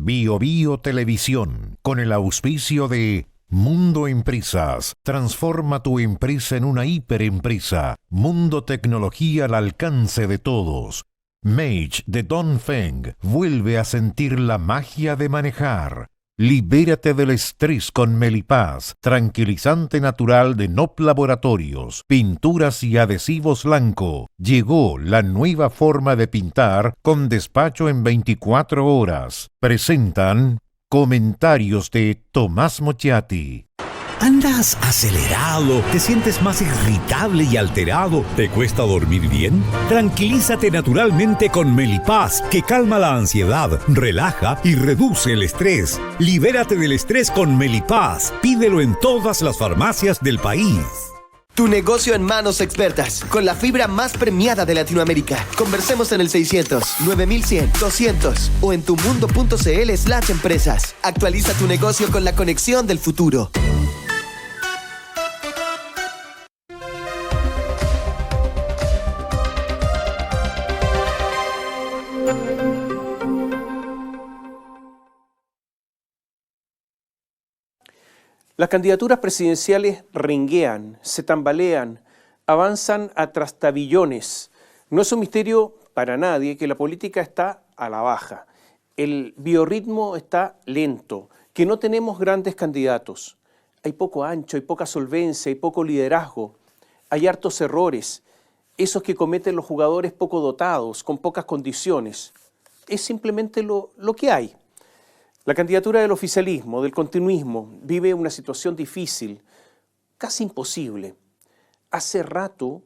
Bio Bio Televisión, con el auspicio de Mundo Empresas. Transforma tu empresa en una hiperempresa. Mundo Tecnología al alcance de todos. Mage de Dongfeng. Vuelve a sentir la magia de manejar. Libérate del estrés con Melipaz, tranquilizante natural de NOP Laboratorios, pinturas y adhesivos Lanco. Llegó la nueva forma de pintar con despacho en 24 horas. Presentan comentarios de Tomás Mochiati. ¿Andas acelerado? ¿Te sientes más irritable y alterado? ¿Te cuesta dormir bien? Tranquilízate naturalmente con Melipaz, que calma la ansiedad, relaja y reduce el estrés. Libérate del estrés con Melipaz. Pídelo en todas las farmacias del país. Tu negocio en manos expertas, con la fibra más premiada de Latinoamérica. Conversemos en el 600-9100-200 o en tumundo.cl/empresas. Actualiza tu negocio con la conexión del futuro. Las candidaturas presidenciales renguean, se tambalean, avanzan a trastabillones. No es un misterio para nadie que la política está a la baja. El biorritmo está lento, que no tenemos grandes candidatos. Hay poco ancho, hay poca solvencia, hay poco liderazgo, hay hartos errores, esos que cometen los jugadores poco dotados, con pocas condiciones. Es simplemente lo que hay. La candidatura del oficialismo, del continuismo, vive una situación difícil, casi imposible. Hace rato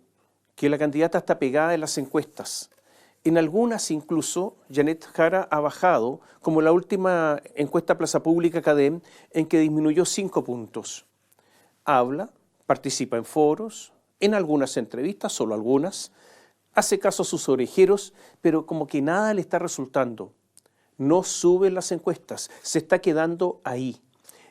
que la candidata está pegada en las encuestas. En algunas incluso, Janet Jara ha bajado, como la última encuesta Plaza Pública Cadem, en que disminuyó 5 puntos. Habla, participa en foros, en algunas entrevistas, solo algunas, hace caso a sus orejeros, pero como que nada le está resultando. No suben las encuestas, se está quedando ahí.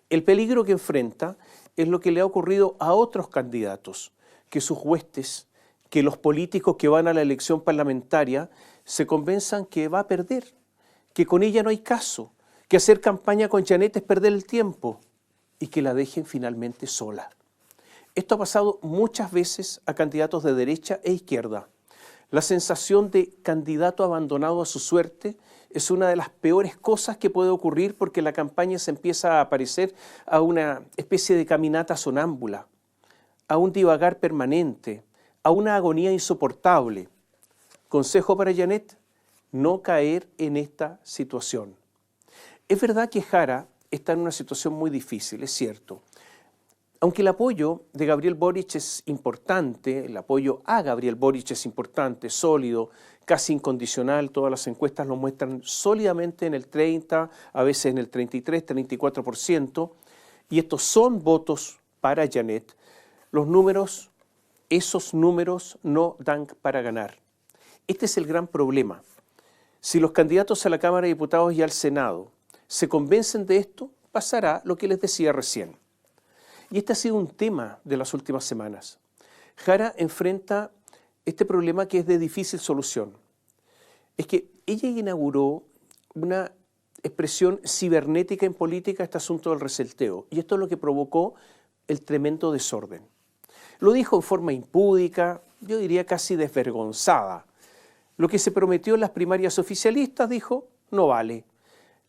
El peligro que enfrenta es lo que le ha ocurrido a otros candidatos, que sus huestes, que los políticos que van a la elección parlamentaria se convenzan que va a perder, que con ella no hay caso, que hacer campaña con Janet es perder el tiempo y que la dejen finalmente sola. Esto ha pasado muchas veces a candidatos de derecha e izquierda. La sensación de candidato abandonado a su suerte es una de las peores cosas que puede ocurrir porque la campaña se empieza a parecer a una especie de caminata sonámbula, a un divagar permanente, a una agonía insoportable. Consejo para Janet, no caer en esta situación. Es verdad que Jara está en una situación muy difícil, es cierto. Aunque el apoyo de Gabriel Boric es importante, el apoyo a Gabriel Boric es importante, sólido, casi incondicional, todas las encuestas lo muestran sólidamente en el 30, a veces en el 33, 34%, y estos son votos para Janet. Los números, esos números no dan para ganar. Este es el gran problema. Si los candidatos a la Cámara de Diputados y al Senado se convencen de esto, pasará lo que les decía recién. Y este ha sido un tema de las últimas semanas. Jara enfrenta este problema que es de difícil solución. Es que ella inauguró una expresión cibernética en política, este asunto del reseteo, y esto es lo que provocó el tremendo desorden. Lo dijo en forma impúdica, yo diría casi desvergonzada. Lo que se prometió en las primarias oficialistas, dijo, no vale.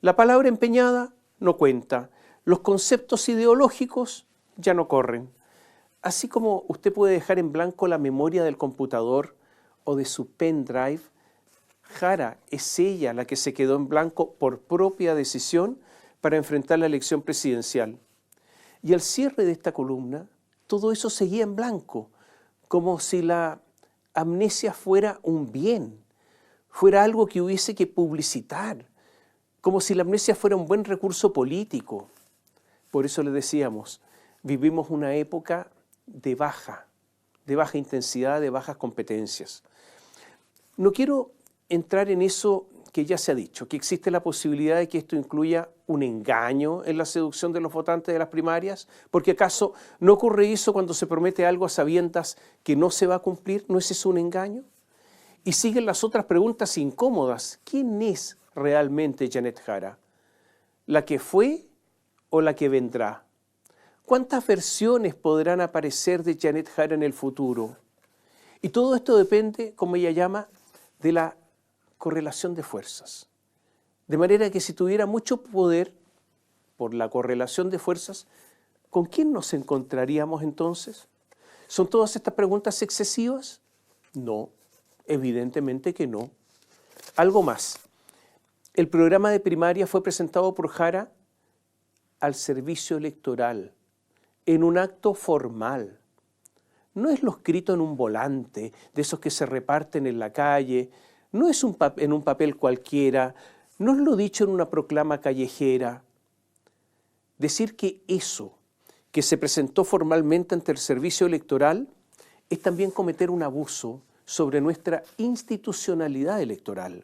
La palabra empeñada no cuenta. Los conceptos ideológicos ya no corren. Así como usted puede dejar en blanco la memoria del computador o de su pendrive, Jara es ella la que se quedó en blanco por propia decisión para enfrentar la elección presidencial. Y al cierre de esta columna, todo eso seguía en blanco, como si la amnesia fuera un bien, fuera algo que hubiese que publicitar, como si la amnesia fuera un buen recurso político. Por eso le decíamos, vivimos una época de baja intensidad, de bajas competencias. No quiero entrar en eso que ya se ha dicho, que existe la posibilidad de que esto incluya un engaño en la seducción de los votantes de las primarias, porque ¿acaso no ocurre eso cuando se promete algo a sabiendas que no se va a cumplir? ¿No es eso un engaño? Y siguen las otras preguntas incómodas. ¿Quién es realmente Janet Jara? ¿La que fue o la que vendrá? ¿Cuántas versiones podrán aparecer de Janet Jara en el futuro? Y todo esto depende, como ella llama, de la correlación de fuerzas. De manera que si tuviera mucho poder por la correlación de fuerzas, ¿con quién nos encontraríamos entonces? ¿Son todas estas preguntas excesivas? No, evidentemente que no. Algo más. El programa de primaria fue presentado por Jara al servicio electoral, en un acto formal. No es lo escrito en un volante, de esos que se reparten en la calle, no es en un papel cualquiera, no es lo dicho en una proclama callejera. Decir que eso, que se presentó formalmente ante el servicio electoral, es también cometer un abuso sobre nuestra institucionalidad electoral.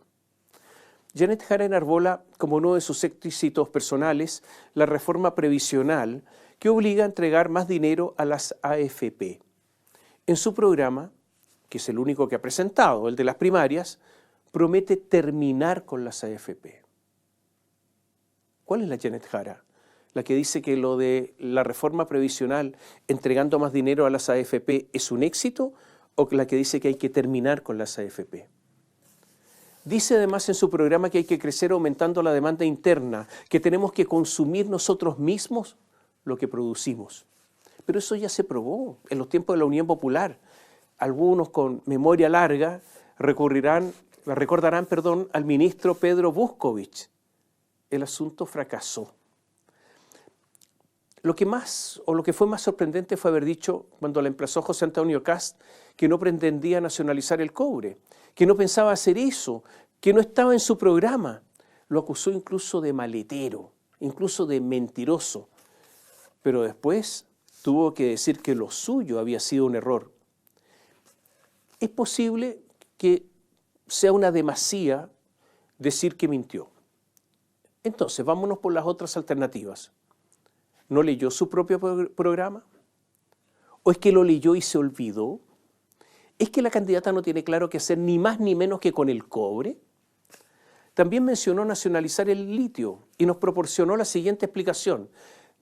Janet Jara enarbola como uno de sus éxitos personales la reforma previsional que obliga a entregar más dinero a las AFP. En su programa, que es el único que ha presentado, el de las primarias, promete terminar con las AFP. ¿Cuál es la Janet Jara? ¿La que dice que lo de la reforma previsional entregando más dinero a las AFP es un éxito o la que dice que hay que terminar con las AFP? Dice además en su programa que hay que crecer aumentando la demanda interna, que tenemos que consumir nosotros mismos lo que producimos. Pero eso ya se probó en los tiempos de la Unión Popular. Algunos con memoria larga recordarán al ministro Pedro Vuskovic. El asunto fracasó. Lo que fue más sorprendente fue haber dicho, cuando la emplazó José Antonio Kast, que no pretendía nacionalizar el cobre, que no pensaba hacer eso, que no estaba en su programa. Lo acusó incluso de maletero, incluso de mentiroso. Pero después tuvo que decir que lo suyo había sido un error. Es posible que sea una demasía decir que mintió. Entonces, vámonos por las otras alternativas. ¿No leyó su propio programa? ¿O es que lo leyó y se olvidó? ¿Es que la candidata no tiene claro qué hacer ni más ni menos que con el cobre? También mencionó nacionalizar el litio y nos proporcionó la siguiente explicación.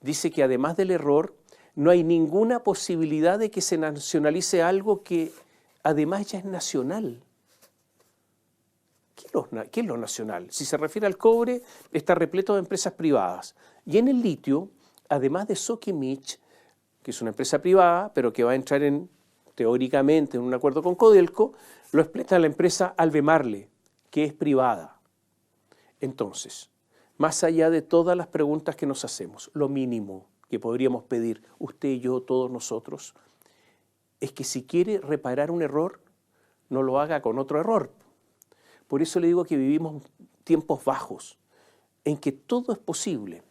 Dice que además del error, no hay ninguna posibilidad de que se nacionalice algo que además ya es nacional. ¿Qué es lo nacional? Si se refiere al cobre, está repleto de empresas privadas. Y en el litio, además de Sokimich, que es una empresa privada, pero que va a entrar teóricamente en un acuerdo con Codelco, lo explota la empresa Albemarle, que es privada. Entonces, más allá de todas las preguntas que nos hacemos, lo mínimo que podríamos pedir usted y yo, todos nosotros, es que si quiere reparar un error, no lo haga con otro error. Por eso le digo que vivimos tiempos bajos, en que todo es posible.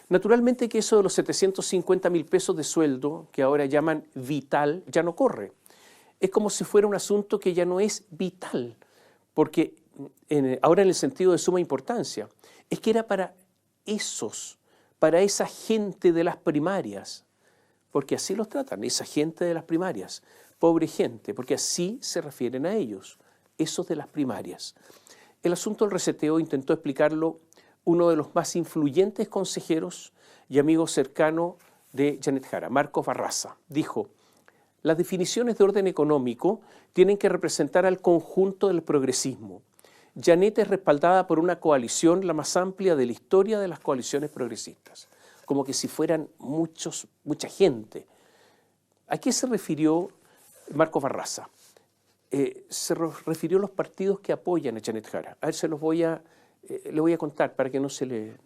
Naturalmente que eso de los 750.000 pesos de sueldo, que ahora llaman vital, ya no corre. Es como si fuera un asunto que ya no es vital, porque ahora en el sentido de suma importancia, es que era para esa gente de las primarias, porque así los tratan, esa gente de las primarias, pobre gente, porque así se refieren a ellos, esos de las primarias. El asunto del reseteo intentó explicarlo uno de los más influyentes consejeros y amigos cercanos de Janet Jara, Marcos Barraza. Dijo: las definiciones de orden económico tienen que representar al conjunto del progresismo. Janet es respaldada por una coalición la más amplia de la historia de las coaliciones progresistas, como que si fueran mucha gente. ¿A qué se refirió Marcos Barraza? Se refirió a los partidos que apoyan a Janet Jara. A ver, le voy a contar para que no se le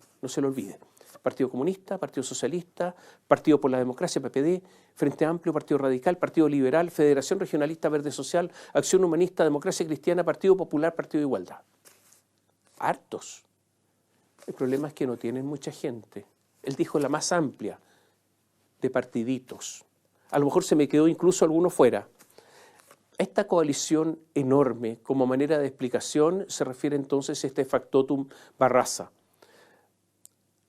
olvide. Partido Comunista, Partido Socialista, Partido por la Democracia, PPD, Frente Amplio, Partido Radical, Partido Liberal, Federación Regionalista Verde Social, Acción Humanista, Democracia Cristiana, Partido Popular, Partido de Igualdad. Hartos. El problema es que no tienen mucha gente. Él dijo la más amplia de partiditos. A lo mejor se me quedó incluso alguno fuera. Esta coalición enorme, como manera de explicación, se refiere entonces a este factotum Barraza.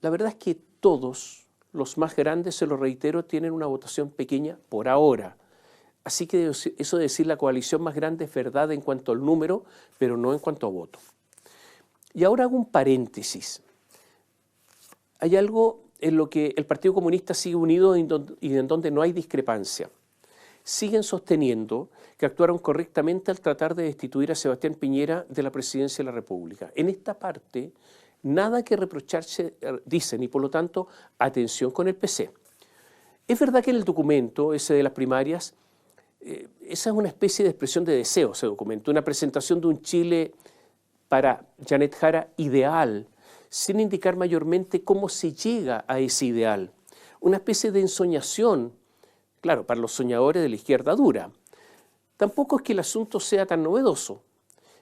La verdad es que todos los más grandes, se lo reitero, tienen una votación pequeña por ahora. Así que eso de decir la coalición más grande es verdad en cuanto al número, pero no en cuanto a voto. Y ahora hago un paréntesis. Hay algo en lo que el Partido Comunista sigue unido y en donde no hay discrepancia. Siguen sosteniendo que actuaron correctamente al tratar de destituir a Sebastián Piñera de la presidencia de la República. En esta parte, nada que reprocharse, dicen, y por lo tanto, atención con el PC. Es verdad que en el documento ese de las primarias, esa es una especie de expresión de deseo, ese documento, una presentación de un Chile para Janet Jara ideal, sin indicar mayormente cómo se llega a ese ideal. Una especie de ensoñación, claro, para los soñadores de la izquierda dura. Tampoco es que el asunto sea tan novedoso.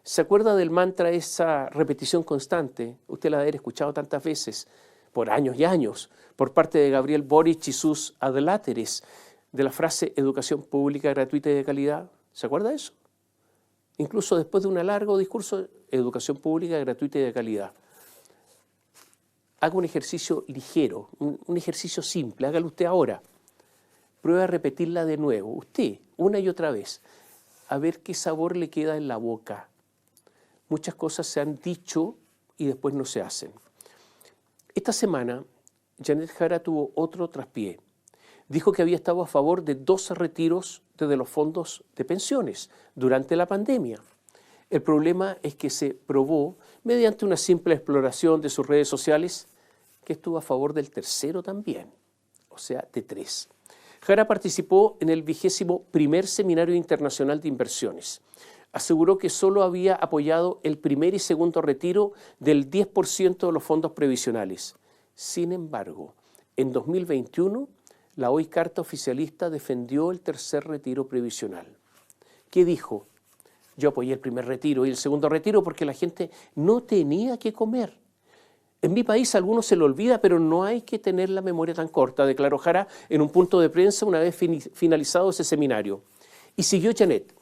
¿Se acuerda del mantra, esa repetición constante? Usted la ha escuchado tantas veces, por años y años, por parte de Gabriel Boric y sus adláteres, de la frase educación pública gratuita y de calidad. ¿Se acuerda de eso? Incluso después de un largo discurso, educación pública gratuita y de calidad. Haga un ejercicio ligero, un ejercicio simple, hágalo usted ahora. Pruebe a repetirla de nuevo, usted, una y otra vez, a ver qué sabor le queda en la boca. Muchas cosas se han dicho y después no se hacen. Esta semana, Janet Jara tuvo otro traspié. Dijo que había estado a favor de 12 retiros desde los fondos de pensiones durante la pandemia. El problema es que se probó, mediante una simple exploración de sus redes sociales, que estuvo a favor del tercero también, o sea, de 3. Jara participó en el 21º Seminario Internacional de Inversiones. Aseguró que solo había apoyado el primer y segundo retiro del 10% de los fondos previsionales. Sin embargo, en 2021, la hoy carta oficialista defendió el tercer retiro previsional. ¿Qué dijo? Yo apoyé el primer retiro y el segundo retiro porque la gente no tenía que comer. En mi país a algunos se lo olvida, pero no hay que tener la memoria tan corta, declaró Jara en un punto de prensa una vez finalizado ese seminario. Y siguió Janet.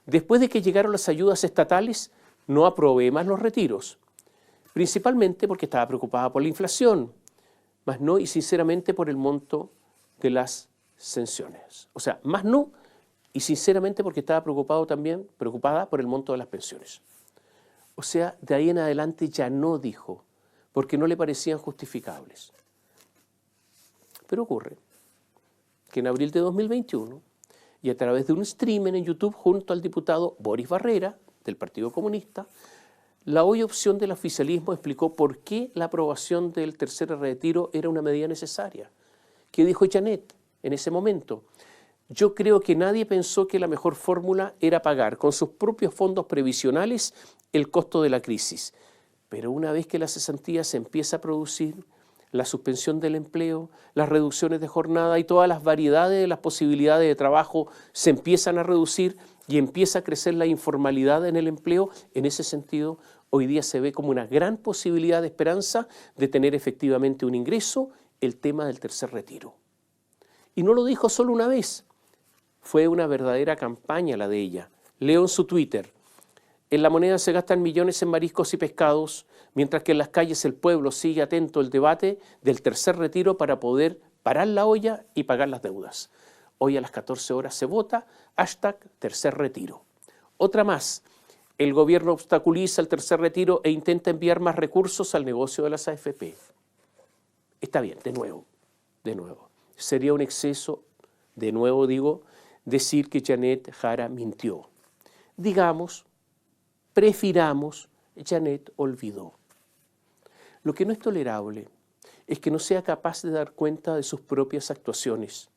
Después de que llegaron las ayudas estatales, no aprobé más los retiros, principalmente porque estaba preocupada por la inflación, más no y sinceramente por el monto de las pensiones. O sea, más no y sinceramente porque estaba preocupada por el monto de las pensiones. O sea, de ahí en adelante ya no dijo, porque no le parecían justificables. Pero ocurre que en abril de 2021, y a través de un streaming en YouTube junto al diputado Boris Barrera, del Partido Comunista, la hoy opción del oficialismo explicó por qué la aprobación del tercer retiro era una medida necesaria. ¿Qué dijo Janet en ese momento? Yo creo que nadie pensó que la mejor fórmula era pagar con sus propios fondos previsionales el costo de la crisis. Pero una vez que la cesantía se empieza a producir, la suspensión del empleo, las reducciones de jornada y todas las variedades de las posibilidades de trabajo se empiezan a reducir y empieza a crecer la informalidad en el empleo, en ese sentido hoy día se ve como una gran posibilidad de esperanza de tener efectivamente un ingreso, el tema del tercer retiro. Y no lo dijo solo una vez, fue una verdadera campaña la de ella. Leo en su Twitter: en La Moneda se gastan millones en mariscos y pescados, mientras que en las calles el pueblo sigue atento al debate del tercer retiro para poder parar la olla y pagar las deudas. Hoy a las 14 horas se vota, #tercer retiro. Otra más: el gobierno obstaculiza el tercer retiro e intenta enviar más recursos al negocio de las AFP. Está bien, de nuevo. Sería un exceso, de nuevo digo, decir que Janet Jara mintió. Digamos, prefiramos, Janet olvidó. Lo que no es tolerable es que no sea capaz de dar cuenta de sus propias actuaciones,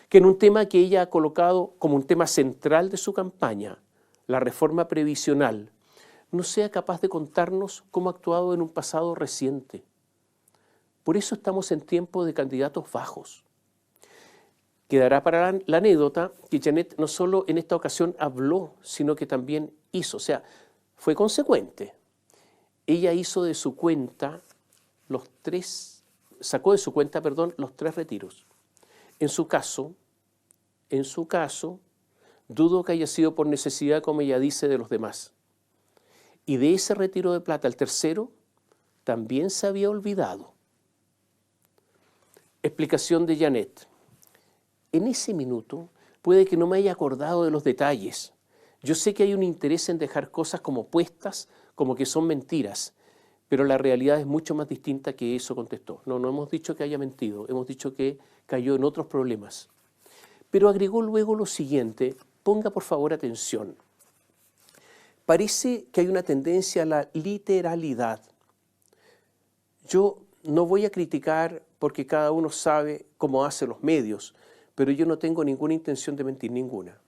que en un tema que ella ha colocado como un tema central de su campaña, la reforma previsional, no sea capaz de contarnos cómo ha actuado en un pasado reciente. Por eso estamos en tiempo de candidatos bajos. Quedará para la anécdota que Janet no solo en esta ocasión habló, sino que también hizo, o sea, fue consecuente. Ella hizo de su cuenta sacó de su cuenta, los 3 retiros. En su caso, dudo que haya sido por necesidad, como ella dice, de los demás. Y de ese retiro de plata, el tercero, también se había olvidado. Explicación de Janet. En ese minuto puede que no me haya acordado de los detalles. Yo sé que hay un interés en dejar cosas como puestas, como que son mentiras, Pero la realidad es mucho más distinta que eso, contestó. No hemos dicho que haya mentido, hemos dicho que cayó en otros problemas. Pero agregó luego lo siguiente, ponga por favor atención. Parece que hay una tendencia a la literalidad. Yo no voy a criticar porque cada uno sabe cómo hacen los medios, pero yo no tengo ninguna intención de mentir, ninguna.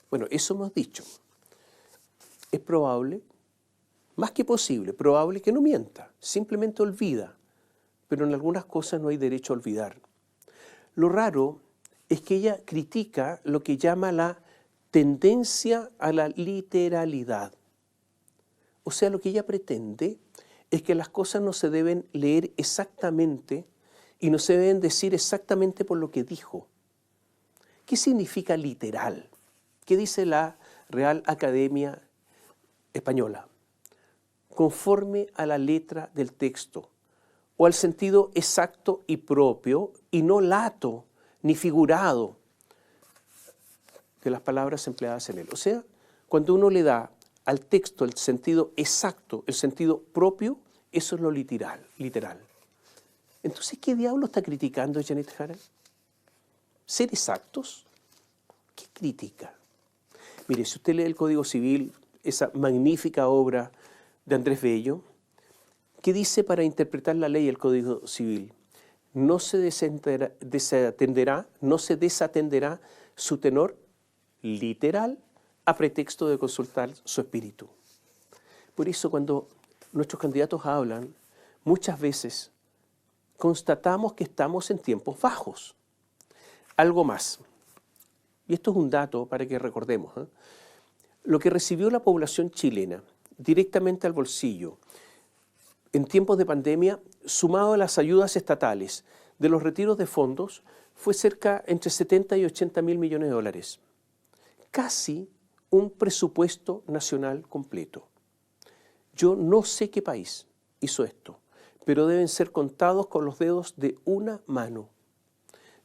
Bueno, eso hemos dicho. Es probable, más que posible, probable que no mienta, simplemente olvida, pero en algunas cosas no hay derecho a olvidar. Lo raro es que ella critica lo que llama la tendencia a la literalidad. O sea, lo que ella pretende es que las cosas no se deben leer exactamente y no se deben decir exactamente por lo que dijo. ¿Qué significa literal? ¿Qué dice la Real Academia Española? Conforme a la letra del texto o al sentido exacto y propio y no lato ni figurado de las palabras empleadas en él. O sea, cuando uno le da al texto el sentido exacto, el sentido propio, eso es lo literal. Entonces, ¿qué diablo está criticando Janet Jara? ¿Ser exactos? ¿Qué critica? Mire, si usted lee el Código Civil, esa magnífica obra de Andrés Bello, ¿qué dice para interpretar la ley del Código Civil? No se desatenderá su tenor literal a pretexto de consultar su espíritu. Por eso cuando nuestros candidatos hablan, muchas veces constatamos que estamos en tiempos bajos. Algo más, y esto es un dato para que recordemos, lo que recibió la población chilena directamente al bolsillo en tiempos de pandemia, sumado a las ayudas estatales de los retiros de fondos, fue cerca entre 70 y 80 mil millones de dólares. Casi un presupuesto nacional completo. Yo no sé qué país hizo esto, pero deben ser contados con los dedos de una mano.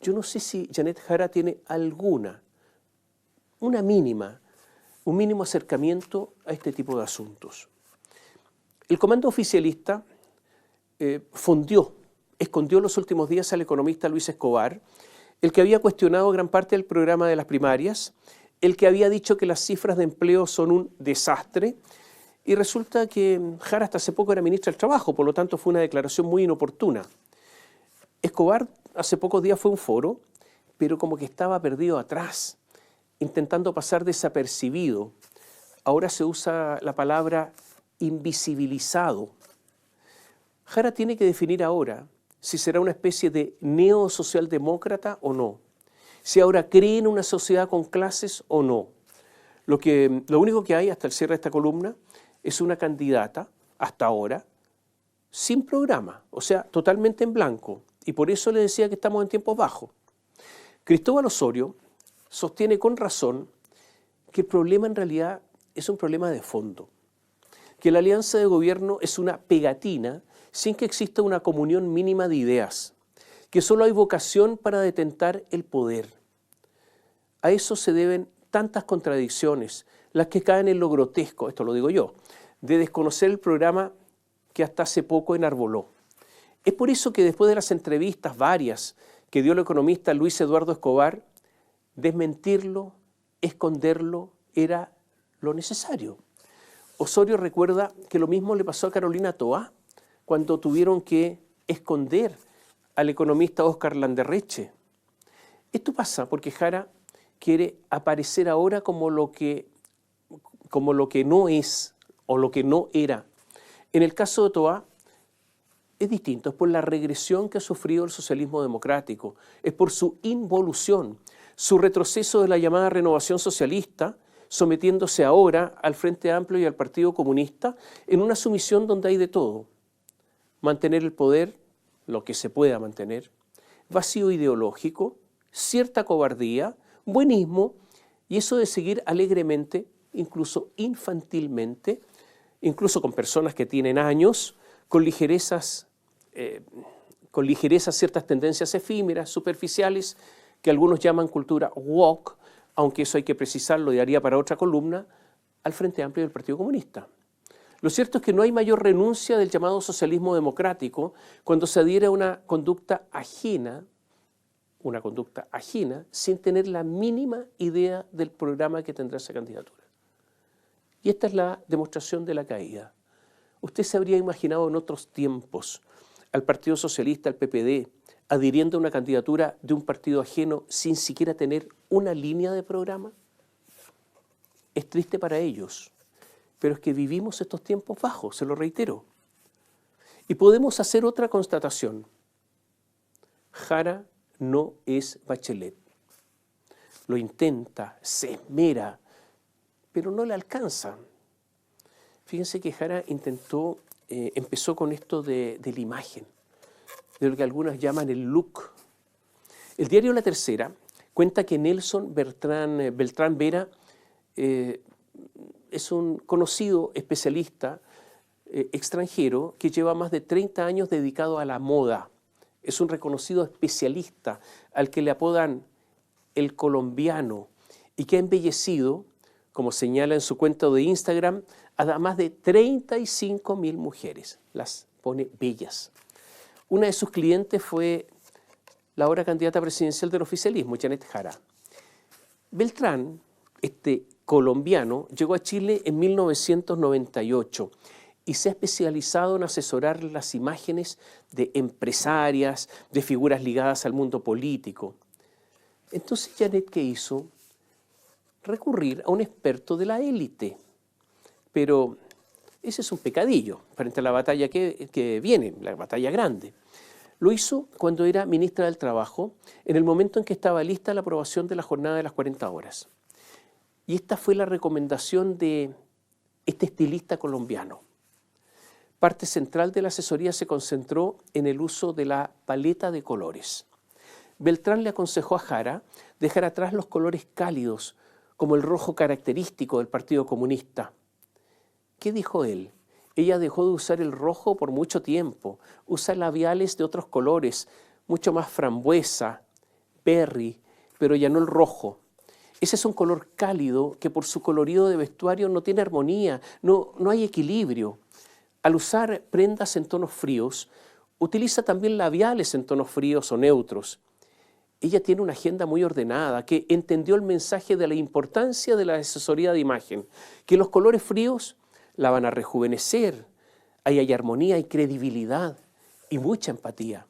Yo no sé si Janet Jara tiene un mínimo acercamiento a este tipo de asuntos. El comando oficialista escondió los últimos días al economista Luis Escobar, el que había cuestionado gran parte del programa de las primarias, el que había dicho que las cifras de empleo son un desastre, y resulta que Jara hasta hace poco era ministra del Trabajo, por lo tanto fue una declaración muy inoportuna. Escobar hace pocos días fue a un foro, pero como que estaba perdido atrás, intentando pasar desapercibido. Ahora se usa la palabra invisibilizado. Jara tiene que definir ahora si será una especie de neosocialdemócrata o no, si ahora cree en una sociedad con clases o no. Lo único que hay hasta el cierre de esta columna es una candidata, hasta ahora, sin programa, o sea, totalmente en blanco, y por eso le decía que estamos en tiempos bajos. Cristóbal Osorio sostiene con razón que el problema en realidad es un problema de fondo, que la alianza de gobierno es una pegatina sin que exista una comunión mínima de ideas, que solo hay vocación para detentar el poder. A eso se deben tantas contradicciones, las que caen en lo grotesco, esto lo digo yo, de desconocer el programa que hasta hace poco enarboló. Es por eso que después de las entrevistas varias que dio el economista Luis Eduardo Escobar, desmentirlo, esconderlo, era lo necesario. Osorio recuerda que lo mismo le pasó a Carolina Toá cuando tuvieron que esconder al economista Óscar Landerreche. Esto pasa porque Jara quiere aparecer ahora como lo que no es o lo que no era. En el caso de Toá es distinto, es por la regresión que ha sufrido el socialismo democrático, es por su involución, su retroceso de la llamada renovación socialista, sometiéndose ahora al Frente Amplio y al Partido Comunista en una sumisión donde hay de todo. Mantener el poder, lo que se pueda mantener, vacío ideológico, cierta cobardía, buenismo y eso de seguir alegremente, incluso infantilmente, incluso con personas que tienen años, con ligerezas ciertas tendencias efímeras, superficiales, que algunos llaman cultura woke, aunque eso hay que precisarlo y haría para otra columna, al Frente Amplio y al Partido Comunista. Lo cierto es que no hay mayor renuncia del llamado socialismo democrático cuando se adhiere a una conducta ajena sin tener la mínima idea del programa que tendrá esa candidatura. Y esta es la demostración de la caída. Usted se habría imaginado en otros tiempos al Partido Socialista, al PPD, adhiriendo a una candidatura de un partido ajeno sin siquiera tener una línea de programa. Es triste para ellos, pero es que vivimos estos tiempos bajos, se lo reitero. Y podemos hacer otra constatación. Jara no es Bachelet. Lo intenta, se esmera, pero no le alcanza. Fíjense que Jara empezó con esto de la imagen, de lo que algunos llaman el look. El diario La Tercera cuenta que Nelson Beltrán Vera es un conocido especialista extranjero que lleva más de 30 años dedicado a la moda. Es un reconocido especialista al que le apodan el colombiano y que ha embellecido, como señala en su cuenta de Instagram, a más de 35.000 mujeres. Las pone bellas. Una de sus clientes fue la ahora candidata presidencial del oficialismo, Janet Jara. Beltrán, este colombiano, llegó a Chile en 1998 y se ha especializado en asesorar las imágenes de empresarias, de figuras ligadas al mundo político. Entonces, Janet, ¿qué hizo? Recurrir a un experto de la élite. Pero ese es un pecadillo frente a la batalla que viene, la batalla grande. Lo hizo cuando era ministra del Trabajo, en el momento en que estaba lista la aprobación de la jornada de las 40 horas. Y esta fue la recomendación de este estilista colombiano. Parte central de la asesoría se concentró en el uso de la paleta de colores. Beltrán le aconsejó a Jara dejar atrás los colores cálidos, como el rojo característico del Partido Comunista. ¿Qué dijo él? Ella dejó de usar el rojo por mucho tiempo, usa labiales de otros colores, mucho más frambuesa, berry, pero ya no el rojo. Ese es un color cálido que por su colorido de vestuario no tiene armonía, no hay equilibrio. Al usar prendas en tonos fríos, utiliza también labiales en tonos fríos o neutros. Ella tiene una agenda muy ordenada, que entendió el mensaje de la importancia de la asesoría de imagen, que los colores fríos la van a rejuvenecer, ahí hay armonía, hay credibilidad y mucha empatía.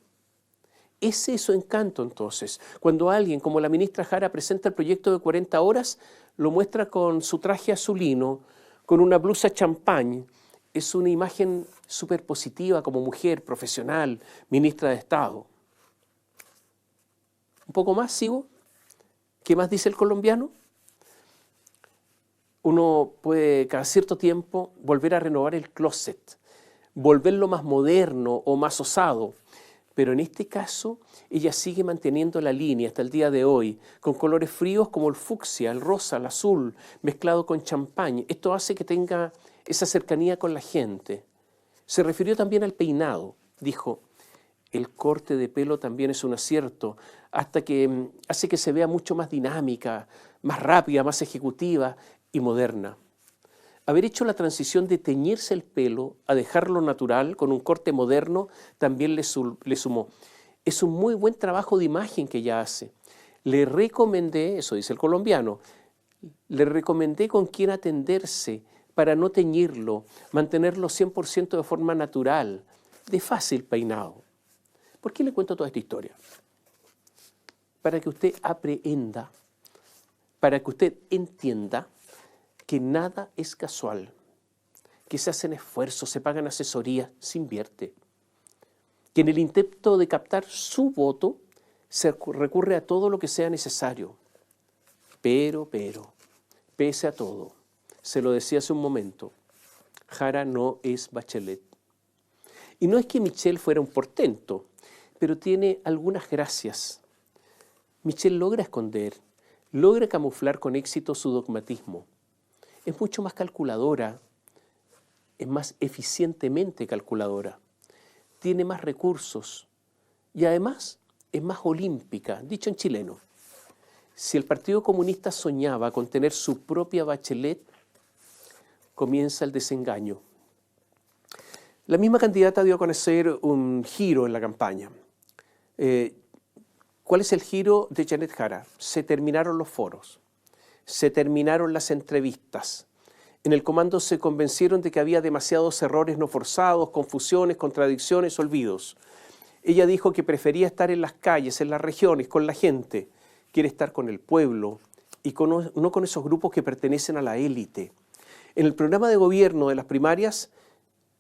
Ese es su encanto entonces. Cuando alguien como la ministra Jara presenta el proyecto de 40 horas, lo muestra con su traje azulino, con una blusa champán. Es una imagen súper positiva como mujer, profesional, ministra de Estado. ¿Un poco más sigo? ¿Qué más dice el colombiano? Uno puede cada cierto tiempo volver a renovar el closet, volverlo más moderno o más osado, pero en este caso ella sigue manteniendo la línea hasta el día de hoy, con colores fríos como el fucsia, el rosa, el azul, mezclado con champán. Esto hace que tenga esa cercanía con la gente. Se refirió también al peinado, dijo, el corte de pelo también es un acierto, hasta que hace que se vea mucho más dinámica, más rápida, más ejecutiva y moderna. Haber hecho la transición de teñirse el pelo a dejarlo natural con un corte moderno también le sumó. Es un muy buen trabajo de imagen que ella hace. Le recomendé, eso dice el colombiano, le recomendé con quién atenderse para no teñirlo, mantenerlo 100% de forma natural, de fácil peinado. ¿Por qué le cuento toda esta historia? Para que usted aprenda, para que usted entienda que nada es casual, que se hacen esfuerzos, se pagan asesorías, se invierte, que en el intento de captar su voto se recurre a todo lo que sea necesario. Pero, pese a todo, se lo decía hace un momento, Jara no es Bachelet. Y no es que Michel fuera un portento, pero tiene algunas gracias. Michel logra esconder, logra camuflar con éxito su dogmatismo. Es mucho más calculadora, es más eficientemente calculadora, tiene más recursos y además es más olímpica, dicho en chileno. Si el Partido Comunista soñaba con tener su propia Bachelet, comienza el desengaño. La misma candidata dio a conocer un giro en la campaña. ¿Cuál es el giro de Janet Jara? Se terminaron los foros, se terminaron las entrevistas. En el comando se convencieron de que había demasiados errores no forzados, confusiones, contradicciones, olvidos. Ella dijo que prefería estar en las calles, en las regiones, con la gente. Quiere estar con el pueblo y no con esos grupos que pertenecen a la élite. En el programa de gobierno de las primarias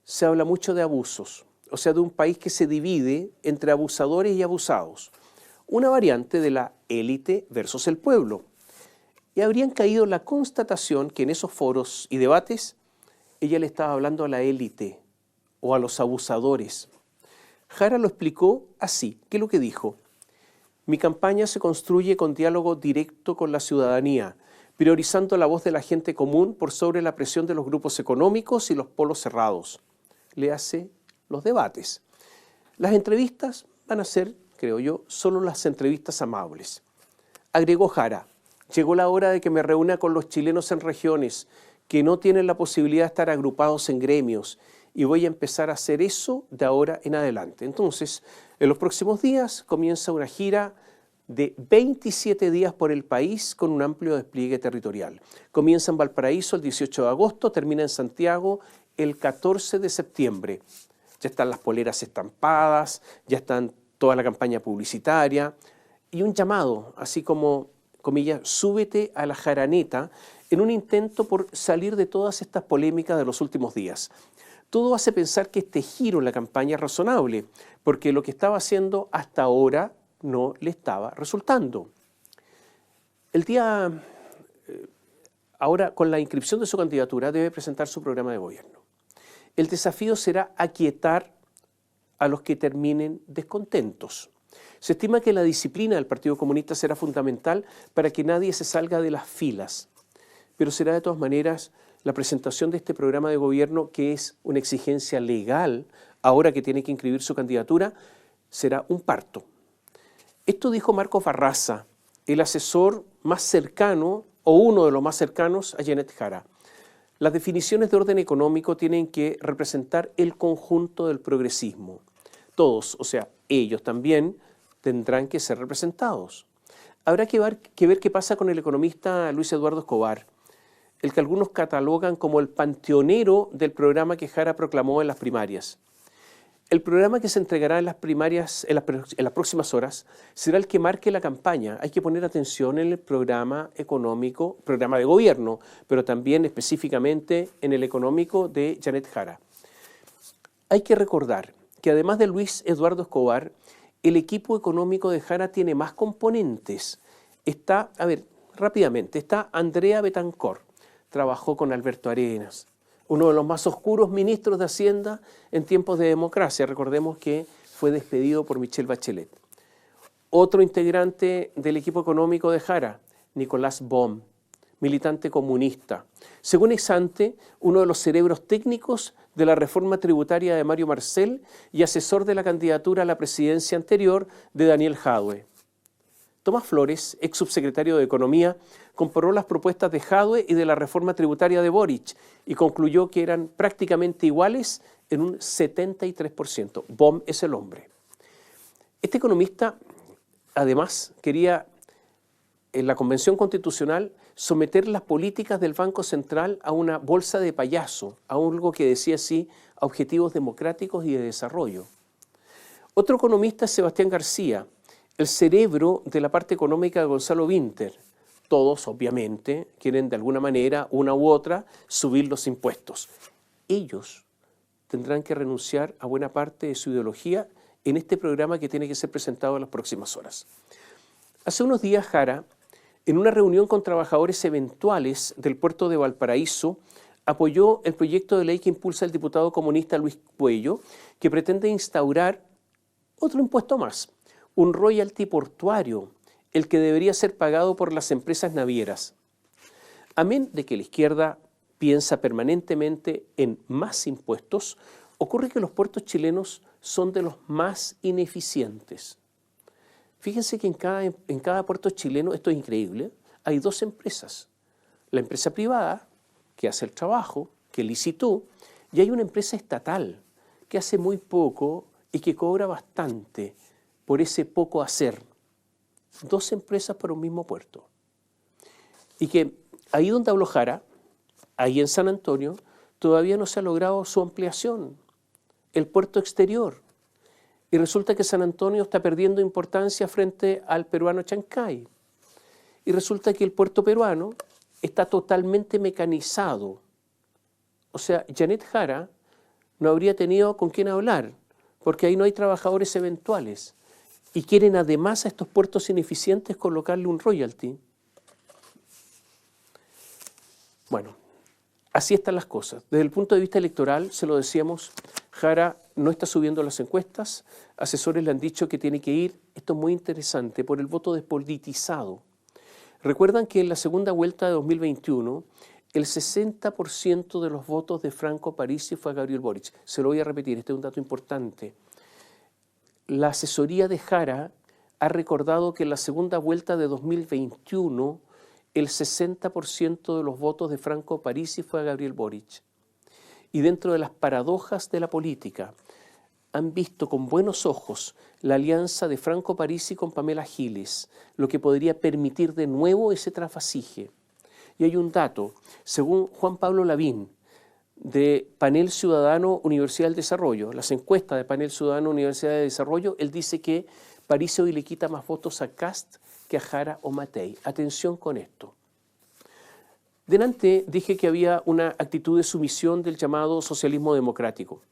se habla mucho de abusos, o sea, de un país que se divide entre abusadores y abusados. Una variante de la élite versus el pueblo. Y habrían caído en la constatación que en esos foros y debates ella le estaba hablando a la élite o a los abusadores. Jara lo explicó así. ¿Qué es lo que dijo? Mi campaña se construye con diálogo directo con la ciudadanía, priorizando la voz de la gente común por sobre la presión de los grupos económicos y los polos cerrados. Le hace los debates. Las entrevistas van a ser, creo yo, solo las entrevistas amables. Agregó Jara. Llegó la hora de que me reúna con los chilenos en regiones que no tienen la posibilidad de estar agrupados en gremios y voy a empezar a hacer eso de ahora en adelante. Entonces, en los próximos días comienza una gira de 27 días por el país con un amplio despliegue territorial. Comienza en Valparaíso el 18 de agosto, termina en Santiago el 14 de septiembre. Ya están las poleras estampadas, ya están toda la campaña publicitaria y un llamado, así como comillas, súbete a la jaraneta, en un intento por salir de todas estas polémicas de los últimos días. Todo hace pensar que este giro en la campaña es razonable, porque lo que estaba haciendo hasta ahora no le estaba resultando. Ahora, con la inscripción de su candidatura, debe presentar su programa de gobierno. El desafío será aquietar a los que terminen descontentos. Se estima que la disciplina del Partido Comunista será fundamental para que nadie se salga de las filas, pero será de todas maneras la presentación de este programa de gobierno, que es una exigencia legal, ahora que tiene que inscribir su candidatura, será un parto. Esto dijo Marcos Barraza, el asesor más cercano o uno de los más cercanos a Janet Jara. Las definiciones de orden económico tienen que representar el conjunto del progresismo. Todos, o sea, ellos también, tendrán que ser representados. Habrá que ver qué pasa con el economista Luis Eduardo Escobar, el que algunos catalogan como el panteonero del programa que Jara proclamó en las primarias. El programa que se entregará en las primarias en las próximas horas será el que marque la campaña. Hay que poner atención en el programa económico, programa de gobierno, pero también específicamente en el económico de Janet Jara. Hay que recordar que además de Luis Eduardo Escobar, el equipo económico de Jara tiene más componentes. Está Andrea Betancor, trabajó con Alberto Arenas, uno de los más oscuros ministros de Hacienda en tiempos de democracia. Recordemos que fue despedido por Michelle Bachelet. Otro integrante del equipo económico de Jara, Nicolás Bohm, militante comunista. Según Exante, uno de los cerebros técnicos de la reforma tributaria de Mario Marcel y asesor de la candidatura a la presidencia anterior de Daniel Jadwe. Tomás Flores, ex subsecretario de Economía, comparó las propuestas de Jadwe y de la reforma tributaria de Boric y concluyó que eran prácticamente iguales en un 73%. Bohm es el hombre. Este economista, además, quería en la Convención Constitucional someter las políticas del Banco Central a una bolsa de payaso, a algo que decía así, a objetivos democráticos y de desarrollo. Otro economista es Sebastián García, el cerebro de la parte económica de Gonzalo Winter. Todos, obviamente, quieren de alguna manera, una u otra, subir los impuestos. Ellos tendrán que renunciar a buena parte de su ideología en este programa que tiene que ser presentado en las próximas horas. Hace unos días, Jara, en una reunión con trabajadores eventuales del puerto de Valparaíso, apoyó el proyecto de ley que impulsa el diputado comunista Luis Cuello, que pretende instaurar otro impuesto más, un royalty portuario, el que debería ser pagado por las empresas navieras. Amén de que la izquierda piensa permanentemente en más impuestos, ocurre que los puertos chilenos son de los más ineficientes. Fíjense que en cada puerto chileno, esto es increíble, hay dos empresas. La empresa privada, que hace el trabajo, que licitó, y hay una empresa estatal, que hace muy poco y que cobra bastante por ese poco hacer. 2 empresas para un mismo puerto. Y que ahí donde habló Jara, ahí en San Antonio, todavía no se ha logrado su ampliación, el puerto exterior. Y resulta que San Antonio está perdiendo importancia frente al peruano Chancay. Y resulta que el puerto peruano está totalmente mecanizado. O sea, Janet Jara no habría tenido con quién hablar, porque ahí no hay trabajadores eventuales. Y quieren además a estos puertos ineficientes colocarle un royalty. Bueno, así están las cosas. Desde el punto de vista electoral, se lo decíamos, Jara no está subiendo las encuestas, asesores le han dicho que tiene que ir, esto es muy interesante, por el voto despolitizado. Recuerdan que en la segunda vuelta de 2021, el 60% de los votos de Franco Parisi fue a Gabriel Boric. Se lo voy a repetir, este es un dato importante. La asesoría de Jara ha recordado que en la segunda vuelta de 2021, el 60% de los votos de Franco Parisi fue a Gabriel Boric. Y dentro de las paradojas de la política, han visto con buenos ojos la alianza de Franco Parisi con Pamela Giles, lo que podría permitir de nuevo ese trasvasije. Y hay un dato, según Juan Pablo Lavín, de Panel Ciudadano Universidad del Desarrollo, las encuestas de Panel Ciudadano Universidad del Desarrollo, él dice que Parisi hoy le quita más votos a Kast que a Jara o Matei. Atención con esto. Delante dije que había una actitud de sumisión del llamado socialismo democrático.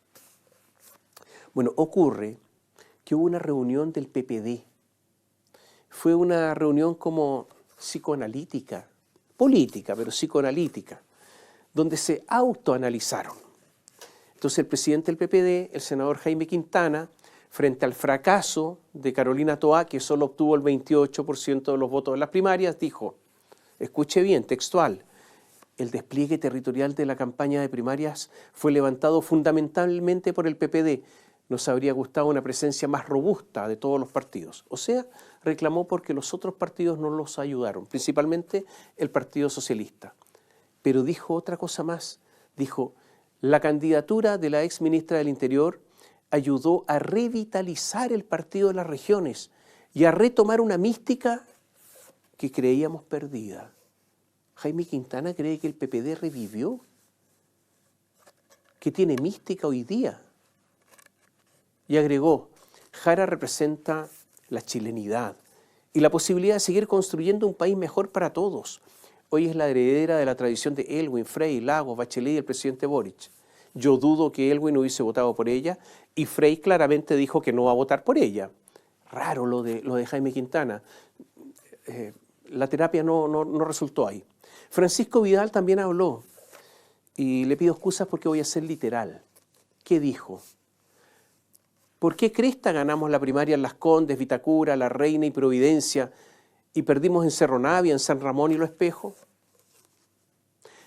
Bueno, ocurre que hubo una reunión del PPD. Fue una reunión como psicoanalítica, política, pero psicoanalítica, donde se autoanalizaron. Entonces el presidente del PPD, el senador Jaime Quintana, frente al fracaso de Carolina Toá, que solo obtuvo el 28% de los votos de las primarias, dijo, escuche bien, textual, el despliegue territorial de la campaña de primarias fue levantado fundamentalmente por el PPD. Nos habría gustado una presencia más robusta de todos los partidos. O sea, reclamó porque los otros partidos no los ayudaron, principalmente el Partido Socialista. Pero dijo otra cosa más. Dijo, la candidatura de la ex ministra del Interior ayudó a revitalizar el partido de las regiones y a retomar una mística que creíamos perdida. Jaime Quintana cree que el PPD revivió, que tiene mística hoy día. Y agregó, Jara representa la chilenidad y la posibilidad de seguir construyendo un país mejor para todos. Hoy es la heredera de la tradición de Elwin, Frei, Lagos, Bachelet y el presidente Boric. Yo dudo que Elwin hubiese votado por ella y Frei claramente dijo que no va a votar por ella. Raro lo de Jaime Quintana. La terapia no resultó ahí. Francisco Vidal también habló y le pido excusas porque voy a ser literal. ¿Qué dijo? ¿Por qué cresta ganamos la primaria en Las Condes, Vitacura, La Reina y Providencia y perdimos en Cerro Navia, en San Ramón y Lo Espejo?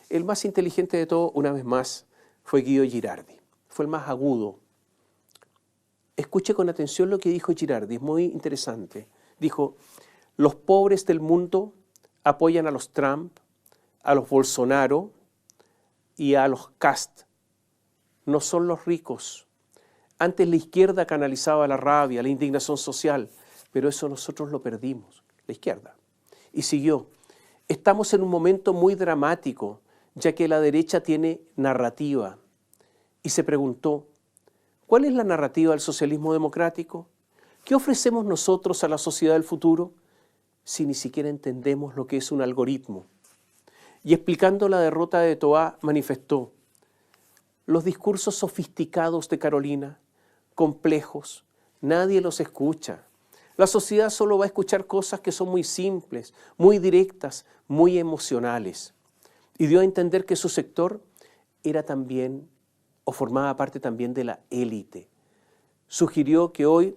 El más inteligente de todo, una vez más, fue Guido Girardi. Fue el más agudo. Escuche con atención lo que dijo Girardi, es muy interesante. Dijo, los pobres del mundo apoyan a los Trump, a los Bolsonaro y a los Kast. No son los ricos. Antes la izquierda canalizaba la rabia, la indignación social, pero eso nosotros lo perdimos, la izquierda. Y siguió, estamos en un momento muy dramático, ya que la derecha tiene narrativa. Y se preguntó, ¿cuál es la narrativa del socialismo democrático? ¿Qué ofrecemos nosotros a la sociedad del futuro si ni siquiera entendemos lo que es un algoritmo? Y explicando la derrota de Toá, manifestó, los discursos sofisticados de Carolina, complejos, nadie los escucha. La sociedad solo va a escuchar cosas que son muy simples, muy directas, muy emocionales. Y dio a entender que su sector era también, o formaba parte también de la élite. Sugirió que hoy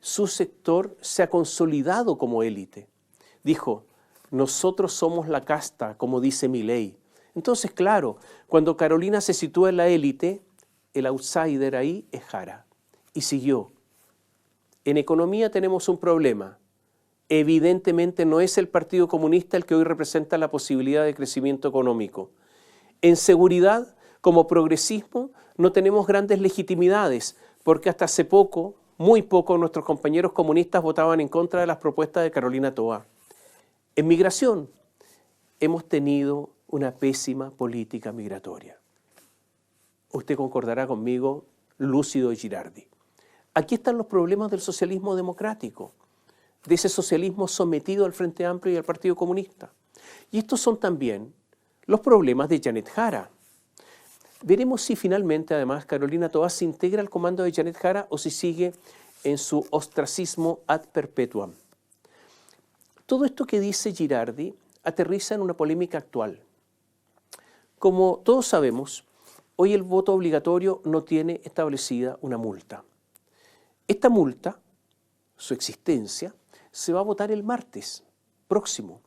su sector se ha consolidado como élite. Dijo, nosotros somos la casta, como dice Milei. Entonces, claro, cuando Carolina se sitúa en la élite, el outsider ahí es Jara. Y siguió. En economía tenemos un problema. Evidentemente no es el Partido Comunista el que hoy representa la posibilidad de crecimiento económico. En seguridad, Como progresismo no tenemos grandes legitimidades, porque hasta hace poco, muy poco, nuestros compañeros comunistas votaban en contra de las propuestas de Carolina Toá. En migración, hemos tenido una pésima política migratoria. Usted concordará conmigo, lúcido y Girardi. Aquí están los problemas del socialismo democrático, de ese socialismo sometido al Frente Amplio y al Partido Comunista. Y estos son también los problemas de Janet Jara. Veremos si finalmente, además, Carolina Toá se integra al comando de Janet Jara o si sigue en su ostracismo ad perpetuam. Todo esto que dice Girardi aterriza en una polémica actual. Como todos sabemos, hoy el voto obligatorio no tiene establecida una multa. Esta multa, su existencia, se va a votar el martes próximo.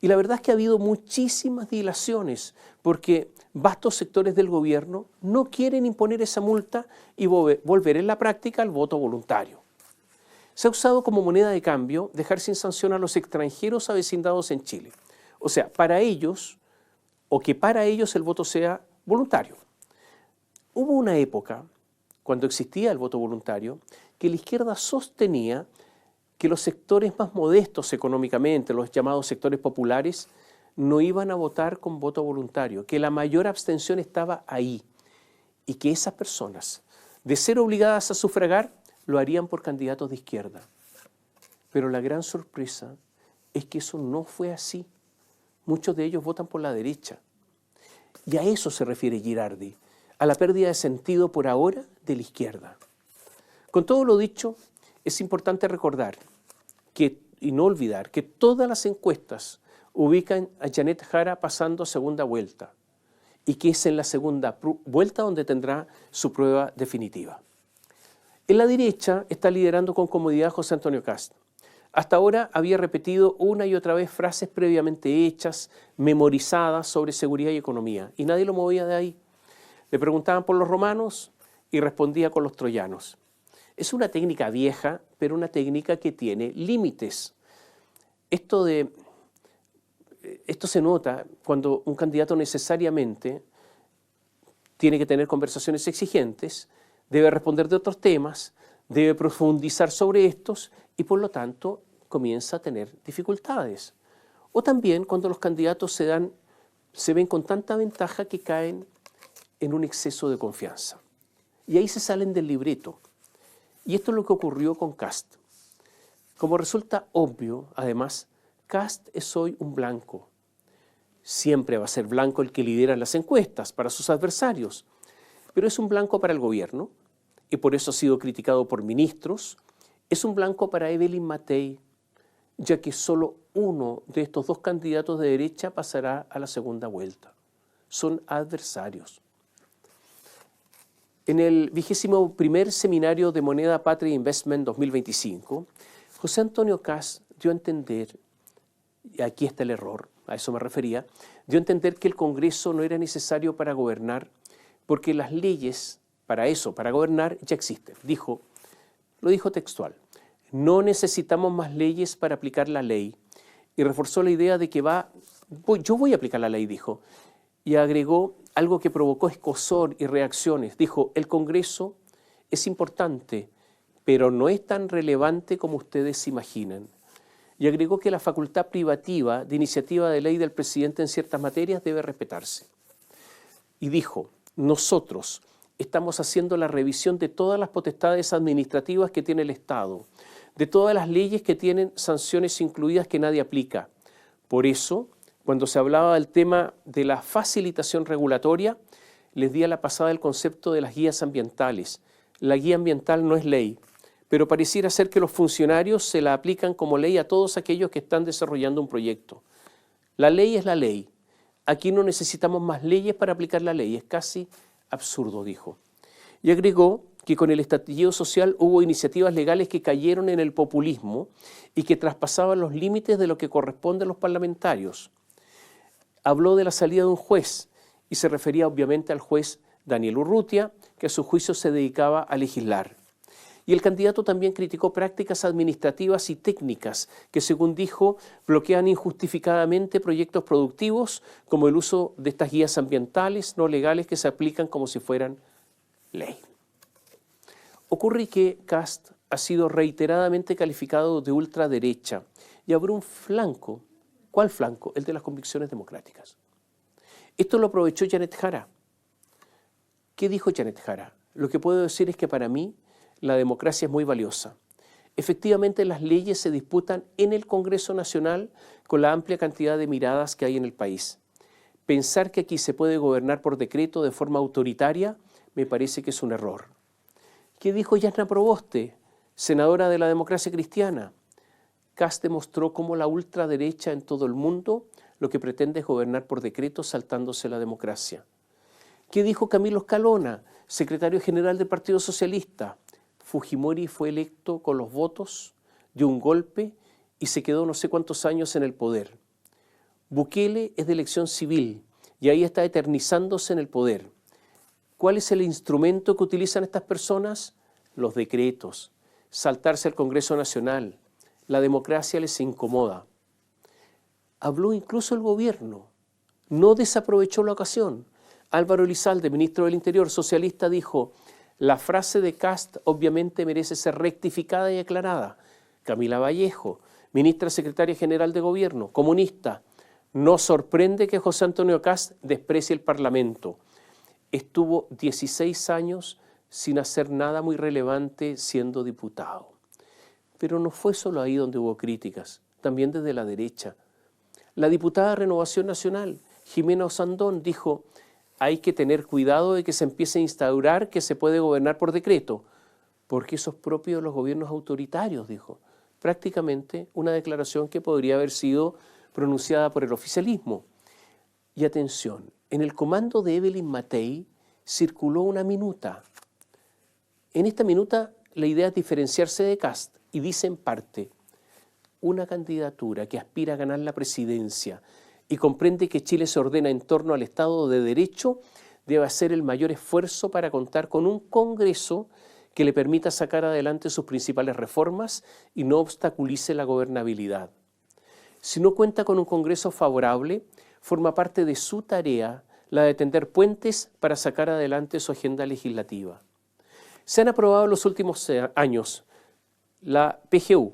Y la verdad es que ha habido muchísimas dilaciones porque vastos sectores del gobierno no quieren imponer esa multa y volver en la práctica al voto voluntario. Se ha usado como moneda de cambio dejar sin sanción a los extranjeros avecindados en Chile. O sea, para ellos, o que para ellos el voto sea voluntario. Hubo una época, cuando existía el voto voluntario, que la izquierda sostenía que los sectores más modestos económicamente, los llamados sectores populares, no iban a votar con voto voluntario, que la mayor abstención estaba ahí y que esas personas, de ser obligadas a sufragar, lo harían por candidatos de izquierda. Pero la gran sorpresa es que eso no fue así. Muchos de ellos votan por la derecha. Y a eso se refiere Girardi, a la pérdida de sentido por ahora de la izquierda. Con todo lo dicho, es importante recordar y no olvidar que todas las encuestas ubican a Janet Jara pasando a segunda vuelta y que es en la segunda vuelta donde tendrá su prueba definitiva. En la derecha está liderando con comodidad José Antonio Kast. Hasta ahora había repetido una y otra vez frases previamente hechas, memorizadas sobre seguridad y economía, y nadie lo movía de ahí. Le preguntaban por los romanos y respondía con los troyanos. Es una técnica vieja, pero una técnica que tiene límites. Esto se nota cuando un candidato necesariamente tiene que tener conversaciones exigentes, debe responder de otros temas, debe profundizar sobre estos y por lo tanto comienza a tener dificultades. O también cuando los candidatos se ven con tanta ventaja que caen en un exceso de confianza. Y ahí se salen del libreto. Y esto es lo que ocurrió con Kast. Como resulta obvio, además, Kast es hoy un blanco. Siempre va a ser blanco el que lidera las encuestas para sus adversarios, pero es un blanco para el gobierno y por eso ha sido criticado por ministros. Es un blanco para Evelyn Matei, ya que solo uno de estos dos candidatos de derecha pasará a la segunda vuelta. Son adversarios. En el 21º Seminario de Moneda Patria Investment 2025, José Antonio Kast dio a entender, y aquí está el error, a eso me refería, dio a entender que el Congreso no era necesario para gobernar, porque las leyes para eso, para gobernar, ya existen. Lo dijo textual, no necesitamos más leyes para aplicar la ley, y reforzó la idea de que yo voy a aplicar la ley, dijo, y agregó algo que provocó escozor y reacciones. Dijo, el Congreso es importante, pero no es tan relevante como ustedes imaginan. Y agregó que la facultad privativa de iniciativa de ley del presidente en ciertas materias debe respetarse. Y dijo, nosotros estamos haciendo la revisión de todas las potestades administrativas que tiene el Estado, de todas las leyes que tienen sanciones incluidas que nadie aplica. Por eso, cuando se hablaba del tema de la facilitación regulatoria, les di a la pasada el concepto de las guías ambientales. La guía ambiental no es ley, pero pareciera ser que los funcionarios se la aplican como ley a todos aquellos que están desarrollando un proyecto. La ley es la ley. Aquí no necesitamos más leyes para aplicar la ley. Es casi absurdo, dijo. Y agregó que con el estallido social hubo iniciativas legales que cayeron en el populismo y que traspasaban los límites de lo que corresponde a los parlamentarios. Habló de la salida de un juez y se refería obviamente al juez Daniel Urrutia, que a su juicio se dedicaba a legislar. Y el candidato también criticó prácticas administrativas y técnicas que, según dijo, bloquean injustificadamente proyectos productivos, como el uso de estas guías ambientales no legales que se aplican como si fueran ley. Ocurre que Kast ha sido reiteradamente calificado de ultraderecha y abrió un flanco. ¿Cuál flanco? El de las convicciones democráticas. Esto lo aprovechó Janet Jara. ¿Qué dijo Janet Jara? Lo que puedo decir es que para mí la democracia es muy valiosa. Efectivamente, las leyes se disputan en el Congreso Nacional con la amplia cantidad de miradas que hay en el país. Pensar que aquí se puede gobernar por decreto de forma autoritaria me parece que es un error. ¿Qué dijo Yasna Proboste, senadora de la Democracia Cristiana? Kast demostró cómo la ultraderecha en todo el mundo lo que pretende es gobernar por decreto saltándose la democracia. ¿Qué dijo Camilo Escalona, secretario general del Partido Socialista? Fujimori fue electo con los votos, dio un golpe y se quedó no sé cuántos años en el poder. Bukele es de elección civil y ahí está eternizándose en el poder. ¿Cuál es el instrumento que utilizan estas personas? Los decretos, saltarse al Congreso Nacional. La democracia les incomoda. Habló incluso el gobierno, no desaprovechó la ocasión. Álvaro Elizalde, ministro del Interior socialista, dijo: la frase de Kast obviamente merece ser rectificada y aclarada. Camila Vallejo, ministra secretaria general de Gobierno, comunista: no sorprende que José Antonio Kast desprecie el Parlamento. Estuvo 16 años sin hacer nada muy relevante siendo diputado. Pero no fue solo ahí donde hubo críticas, también desde la derecha. La diputada de Renovación Nacional, Jimena Osandón, dijo: hay que tener cuidado de que se empiece a instaurar que se puede gobernar por decreto, porque eso es propio de los gobiernos autoritarios, dijo. Prácticamente una declaración que podría haber sido pronunciada por el oficialismo. Y atención, en el comando de Evelyn Matei circuló una minuta. En esta minuta la idea es diferenciarse de Kast y dice en parte: una candidatura que aspira a ganar la presidencia y comprende que Chile se ordena en torno al Estado de Derecho, debe hacer el mayor esfuerzo para contar con un Congreso que le permita sacar adelante sus principales reformas y no obstaculice la gobernabilidad. Si no cuenta con un Congreso favorable, forma parte de su tarea la de tender puentes para sacar adelante su agenda legislativa. Se han aprobado en los últimos años la PGU,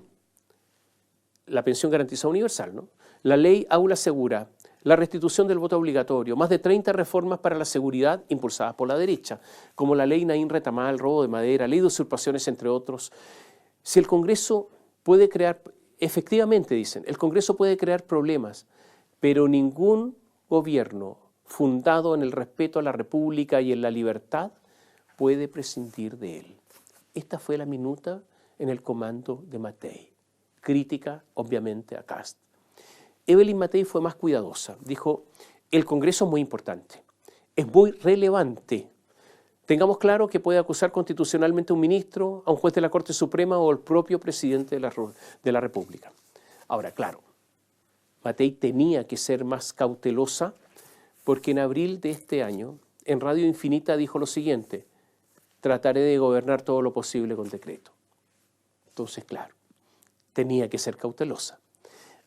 la Pensión Garantizada Universal, ¿no?, la Ley Aula Segura, la restitución del voto obligatorio, más de 30 reformas para la seguridad impulsadas por la derecha, como la Ley Naín Retamal, robo de madera, Ley de usurpaciones, entre otros. Si el Congreso puede crear, efectivamente dicen, el Congreso puede crear problemas, pero ningún gobierno fundado en el respeto a la República y en la libertad puede prescindir de él. Esta fue la minuta en el comando de Matei. Crítica, obviamente, a Kast. Evelyn Matei fue más cuidadosa. Dijo: el Congreso es muy importante, es muy relevante. Tengamos claro que puede acusar constitucionalmente a un ministro, a un juez de la Corte Suprema o al propio presidente de la República. Ahora, claro, Matei tenía que ser más cautelosa porque en abril de este año, en Radio Infinita dijo lo siguiente: trataré de gobernar todo lo posible con decreto. Entonces, claro, tenía que ser cautelosa.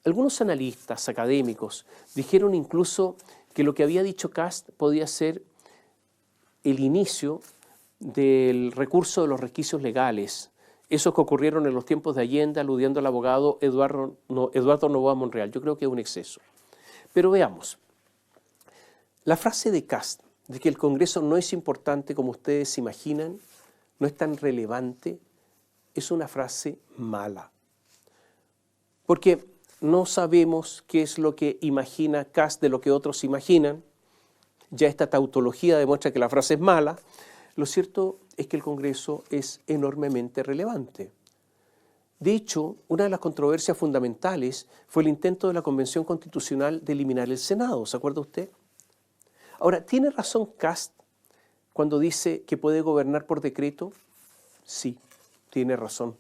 Algunos analistas académicos dijeron incluso que lo que había dicho Kast podía ser el inicio del recurso de los resquicios legales, esos que ocurrieron en los tiempos de Allende, aludiendo al abogado Eduardo Novoa Monreal. Yo creo que es un exceso. Pero veamos, la frase de Kast de que el Congreso no es importante como ustedes imaginan, no es tan relevante, es una frase mala. Porque no sabemos qué es lo que imagina Kast de lo que otros imaginan. Ya esta tautología demuestra que la frase es mala. Lo cierto es que el Congreso es enormemente relevante. De hecho, una de las controversias fundamentales fue el intento de la Convención Constitucional de eliminar el Senado. ¿Se acuerda usted? Ahora, ¿tiene razón Kast cuando dice que puede gobernar por decreto? Sí, tiene razón.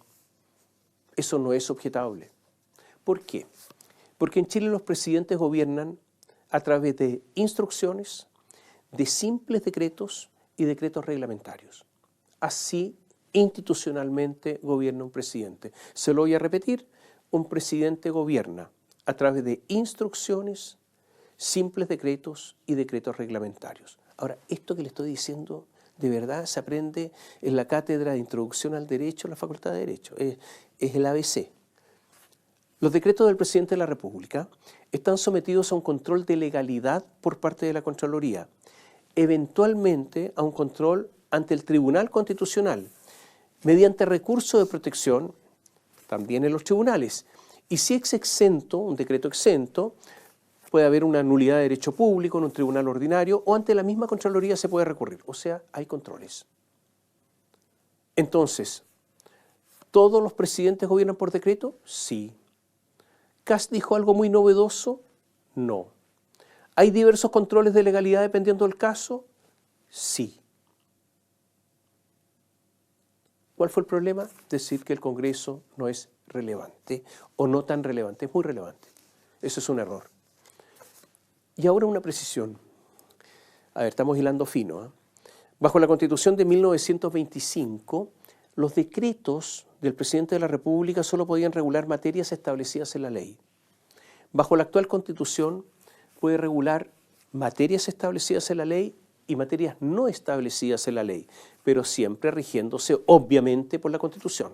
Eso no es objetable. ¿Por qué? Porque en Chile los presidentes gobiernan a través de instrucciones, de simples decretos y decretos reglamentarios. Así Institucionalmente gobierna un presidente. Se lo voy a repetir, un presidente gobierna a través de instrucciones, simples decretos y decretos reglamentarios. Ahora, esto que le estoy diciendo, de verdad se aprende en la cátedra de Introducción al Derecho, en la Facultad de Derecho. Es el ABC. Los decretos del presidente de la República están sometidos a un control de legalidad por parte de la Contraloría, eventualmente a un control ante el Tribunal Constitucional, mediante recurso de protección, también en los tribunales. Y si es exento, un decreto exento, puede haber una nulidad de derecho público en un tribunal ordinario o ante la misma Contraloría se puede recurrir. O sea, hay controles. Entonces, ¿todos los presidentes gobiernan por decreto? Sí. ¿Kast dijo algo muy novedoso? No. ¿Hay diversos controles de legalidad dependiendo del caso? Sí. ¿Cuál fue el problema? Decir que el Congreso no es relevante o no tan relevante. Es muy relevante. Eso es un error. Y ahora una precisión. A ver, estamos hilando fino, ¿eh? Bajo la Constitución de 1925, los decretos del presidente de la República solo podían regular materias establecidas en la ley. Bajo la actual Constitución puede regular materias establecidas en la ley y materias no establecidas en la ley, pero siempre rigiéndose obviamente por la Constitución.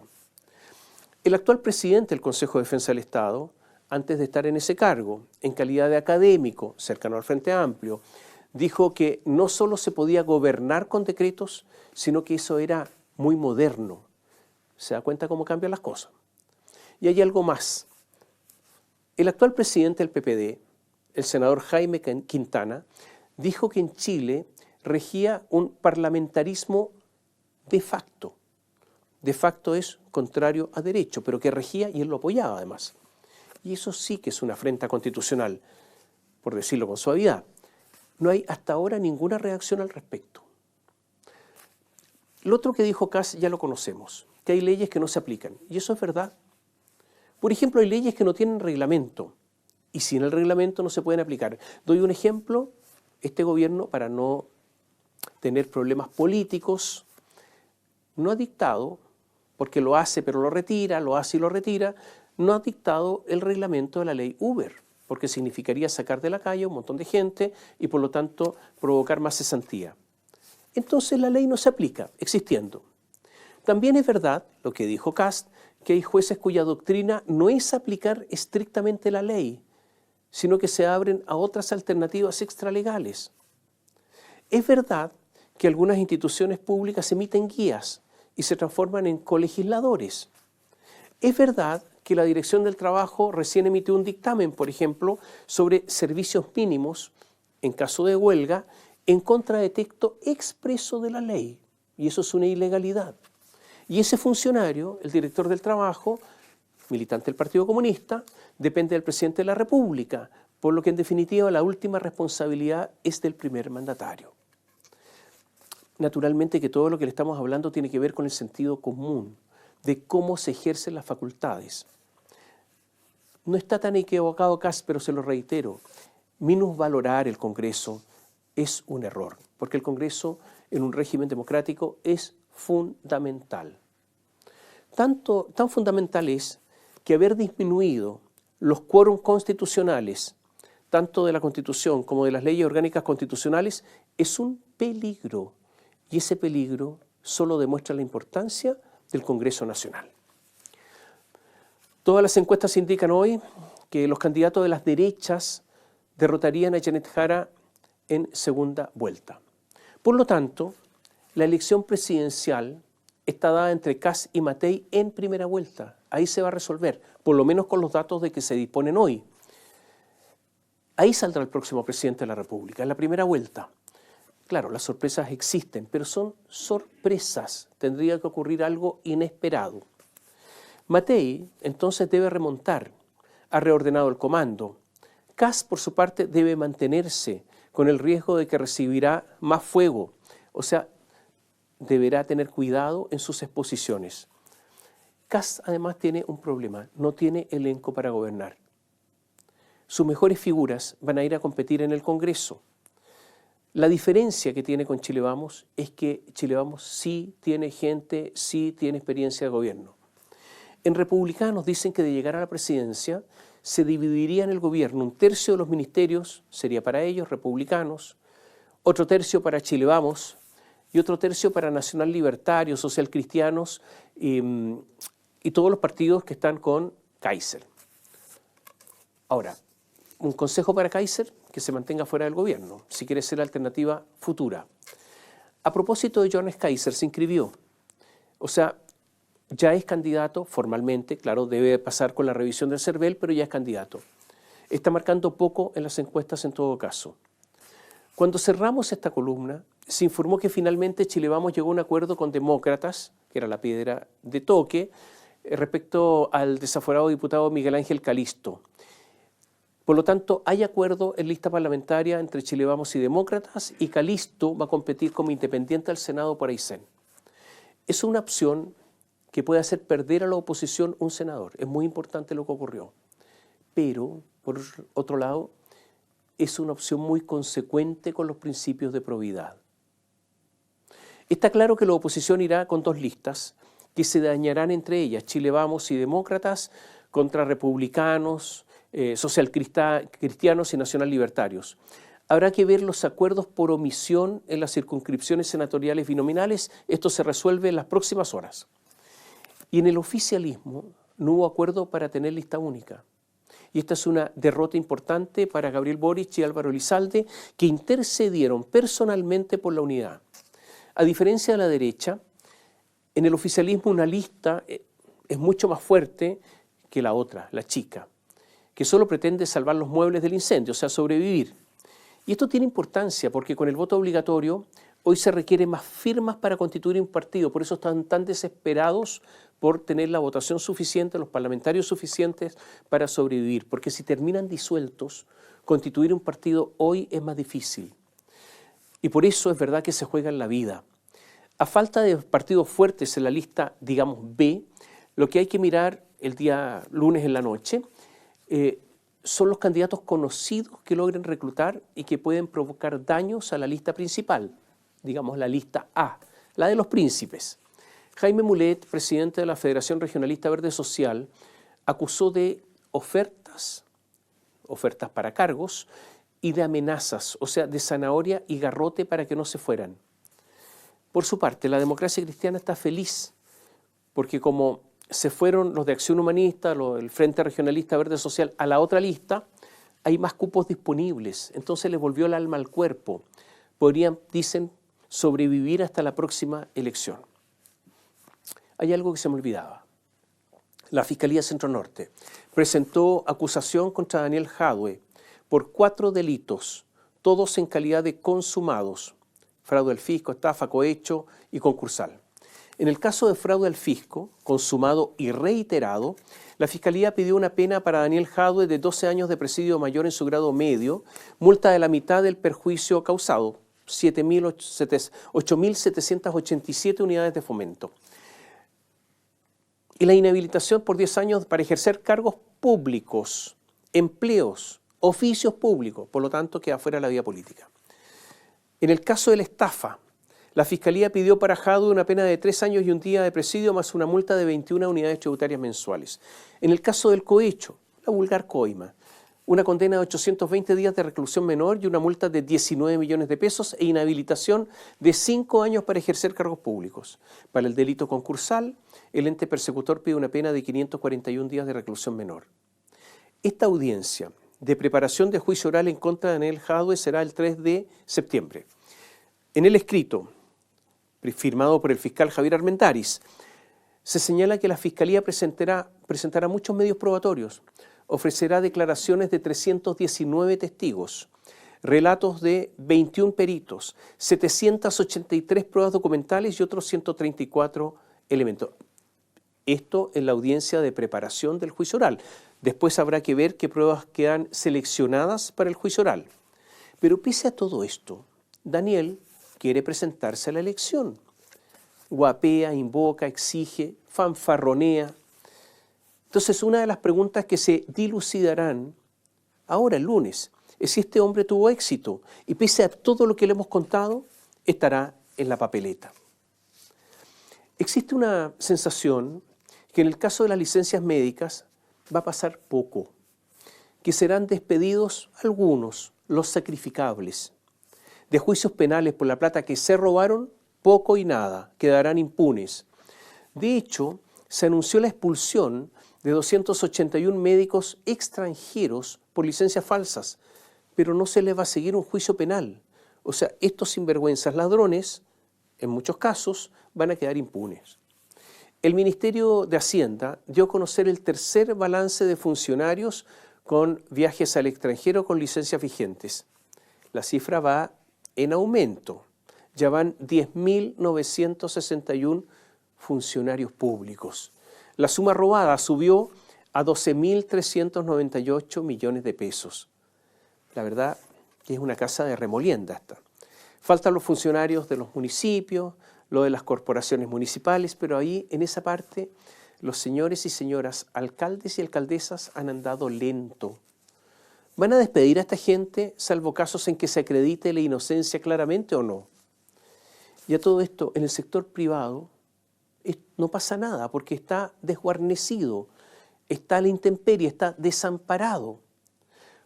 El actual presidente del Consejo de Defensa del Estado, antes de estar en ese cargo, en calidad de académico, cercano al Frente Amplio, dijo que no solo se podía gobernar con decretos, sino que eso era muy moderno. ¿Se da cuenta cómo cambian las cosas? Y hay algo más. El actual presidente del PPD, el senador Jaime Quintana, dijo que en Chile regía un parlamentarismo de facto. De facto es contrario a derecho, pero que regía y él lo apoyaba además. Y eso sí que es una afrenta constitucional, por decirlo con suavidad. No hay hasta ahora ninguna reacción al respecto. Lo otro que dijo Kast ya lo conocemos, que hay leyes que no se aplican, y eso es verdad. Por ejemplo, hay leyes que no tienen reglamento, y sin el reglamento no se pueden aplicar. Doy un ejemplo, este gobierno, para no tener problemas políticos, no ha dictado, porque lo hace pero lo retira, lo hace y lo retira, no ha dictado el reglamento de la ley Uber, porque significaría sacar de la calle a un montón de gente y por lo tanto provocar más cesantía. Entonces la ley no se aplica, existiendo. También es verdad, lo que dijo Kast, que hay jueces cuya doctrina no es aplicar estrictamente la ley, sino que se abren a otras alternativas extralegales. Es verdad que algunas instituciones públicas emiten guías y se transforman en colegisladores. Es verdad que la Dirección del Trabajo recién emitió un dictamen, por ejemplo, sobre servicios mínimos, en caso de huelga, en contra de texto expreso de la ley. Y eso es una ilegalidad. Y ese funcionario, el director del Trabajo, militante del Partido Comunista, depende del presidente de la República, por lo que en definitiva la última responsabilidad es del primer mandatario. Naturalmente que todo lo que le estamos hablando tiene que ver con el sentido común, de cómo se ejercen las facultades. No está tan equivocado Kast, pero se lo reitero, minusvalorar el Congreso es un error, porque el Congreso en un régimen democrático es fundamental. Tan fundamental es que haber disminuido los quórums constitucionales, tanto de la Constitución como de las leyes orgánicas constitucionales, es un peligro. Y ese peligro solo demuestra la importancia del Congreso Nacional. Todas las encuestas indican hoy que los candidatos de las derechas derrotarían a Janet Jara en segunda vuelta. Por lo tanto, la elección presidencial está dada entre Kast y Matei en primera vuelta. Ahí se va a resolver, por lo menos con los datos de que se disponen hoy. Ahí saldrá el próximo presidente de la República, en la primera vuelta. Claro, las sorpresas existen, pero son sorpresas. Tendría que ocurrir algo inesperado. Matei, entonces, debe remontar. Ha reordenado el comando. Kast, por su parte, debe mantenerse con el riesgo de que recibirá más fuego. O sea, deberá tener cuidado en sus exposiciones. Kast, además, tiene un problema. No tiene elenco para gobernar. Sus mejores figuras van a ir a competir en el Congreso. La diferencia que tiene con Chile Vamos es que Chile Vamos sí tiene gente, sí tiene experiencia de gobierno. En Republicanos dicen que de llegar a la presidencia se dividiría en el gobierno, un tercio de los ministerios sería para ellos, republicanos, otro tercio para Chile Vamos y otro tercio para Nacional Libertario, Social Cristianos y todos los partidos que están con Kaiser. Ahora, un consejo para Kaiser, que se mantenga fuera del gobierno, si quiere ser alternativa futura. A propósito de Johannes Kaiser, se inscribió. O sea, ya es candidato formalmente, claro, debe pasar con la revisión del CERVEL, pero ya es candidato. Está marcando poco en las encuestas en todo caso. Cuando cerramos esta columna, se informó que finalmente Chile Vamos llegó a un acuerdo con Demócratas, que era la piedra de toque, respecto al desaforado diputado Miguel Ángel Calisto. Por lo tanto, hay acuerdo en lista parlamentaria entre Chile Vamos y Demócratas y Calisto va a competir como independiente al Senado por Aysén. Es una opción que puede hacer perder a la oposición un senador. Es muy importante lo que ocurrió. Pero, por otro lado, es una opción muy consecuente con los principios de probidad. Está claro que la oposición irá con dos listas que se dañarán entre ellas, Chile Vamos y Demócratas contra republicanos, social cristianos y nacional libertarios. Habrá que ver los acuerdos por omisión en las circunscripciones senatoriales binominales. Esto se resuelve en las próximas horas. Y en el oficialismo no hubo acuerdo para tener lista única. Y esta es una derrota importante para Gabriel Boric y Álvaro Elizalde, que intercedieron personalmente por la unidad. A diferencia de la derecha, en el oficialismo una lista es mucho más fuerte que la otra, la chica, que solo pretende salvar los muebles del incendio, o sea, sobrevivir. Y esto tiene importancia porque con el voto obligatorio hoy se requieren más firmas para constituir un partido, por eso están tan desesperados por tener la votación suficiente, los parlamentarios suficientes para sobrevivir, porque si terminan disueltos, constituir un partido hoy es más difícil. Y por eso es verdad que se juega en la vida. A falta de partidos fuertes en la lista, digamos, B, lo que hay que mirar el día lunes en la noche son los candidatos conocidos que logren reclutar y que pueden provocar daños a la lista principal, digamos la lista A, la de los príncipes. Jaime Mulet, presidente de la Federación Regionalista Verde Social, acusó de ofertas para cargos y de amenazas, o sea, de zanahoria y garrote para que no se fueran. Por su parte, la Democracia Cristiana está feliz porque como se fueron los de Acción Humanista, el Frente Regionalista Verde Social a la otra lista, hay más cupos disponibles, entonces les volvió el alma al cuerpo. Podrían, dicen, sobrevivir hasta la próxima elección. Hay algo que se me olvidaba. La Fiscalía Centro Norte presentó acusación contra Daniel Jadwe por 4 delitos, todos en calidad de consumados: fraude al fisco, estafa, cohecho y concursal. En el caso de fraude al fisco, consumado y reiterado, la Fiscalía pidió una pena para Daniel Jadwe de 12 años de presidio mayor en su grado medio, multa de la mitad del perjuicio causado, 8.787 unidades de fomento. Y la inhabilitación por 10 años para ejercer cargos públicos, empleos, oficios públicos, por lo tanto queda fuera de la vida política. En el caso de la estafa, la Fiscalía pidió para Jadwe una pena de 3 años y un día de presidio más una multa de 21 unidades tributarias mensuales. En el caso del cohecho, la vulgar coima, una condena de 820 días de reclusión menor y una multa de 19 millones de pesos e inhabilitación de 5 años para ejercer cargos públicos. Para el delito concursal, el ente persecutor pide una pena de 541 días de reclusión menor. Esta audiencia de preparación de juicio oral en contra de Daniel Jadwe será el 3 de septiembre. En el escrito, firmado por el fiscal Javier Armendáriz, se señala que la Fiscalía presentará muchos medios probatorios, ofrecerá declaraciones de 319 testigos, relatos de 21 peritos, 783 pruebas documentales y otros 134 elementos. Esto en la audiencia de preparación del juicio oral. Después habrá que ver qué pruebas quedan seleccionadas para el juicio oral. Pero pese a todo esto, Daniel quiere presentarse a la elección. Guapea, invoca, exige, fanfarronea. Entonces, una de las preguntas que se dilucidarán ahora el lunes es si este hombre tuvo éxito y pese a todo lo que le hemos contado, estará en la papeleta. Existe una sensación que en el caso de las licencias médicas va a pasar poco, que serán despedidos algunos, los sacrificables. De juicios penales por la plata que se robaron, poco y nada, quedarán impunes. De hecho, se anunció la expulsión de 281 médicos extranjeros por licencias falsas, pero no se les va a seguir un juicio penal. O sea, estos sinvergüenzas ladrones, en muchos casos, van a quedar impunes. El Ministerio de Hacienda dio a conocer el tercer balance de funcionarios con viajes al extranjero con licencias vigentes. La cifra va en aumento. Ya van 10.961 funcionarios públicos. La suma robada subió a 12.398 millones de pesos. La verdad que es una casa de remolienda esta. Faltan los funcionarios de los municipios, lo de las corporaciones municipales, pero ahí, en esa parte, los señores y señoras alcaldes y alcaldesas han andado lento. ¿Van a despedir a esta gente, salvo casos en que se acredite la inocencia claramente o no? Y a todo esto, en el sector privado, no pasa nada, porque está desguarnecido, está a la intemperie, está desamparado.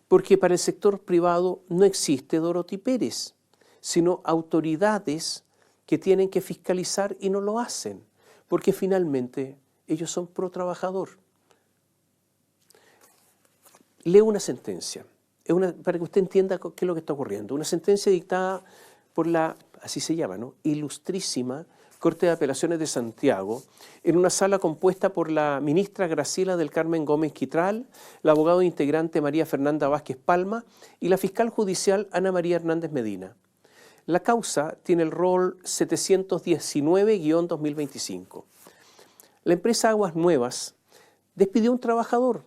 Porque para el sector privado no existe Dorothy Pérez, sino autoridades que tienen que fiscalizar y no lo hacen, porque finalmente ellos son pro trabajador. Leo una sentencia, para que usted entienda qué es lo que está ocurriendo. Una sentencia dictada por la, así se llama, ¿no?, Ilustrísima Corte de Apelaciones de Santiago, en una sala compuesta por la ministra Graciela del Carmen Gómez Quitral, la abogado integrante María Fernanda Vázquez Palma y la fiscal judicial Ana María Hernández Medina. La causa tiene el rol 719-2025. La empresa Aguas Nuevas despidió a un trabajador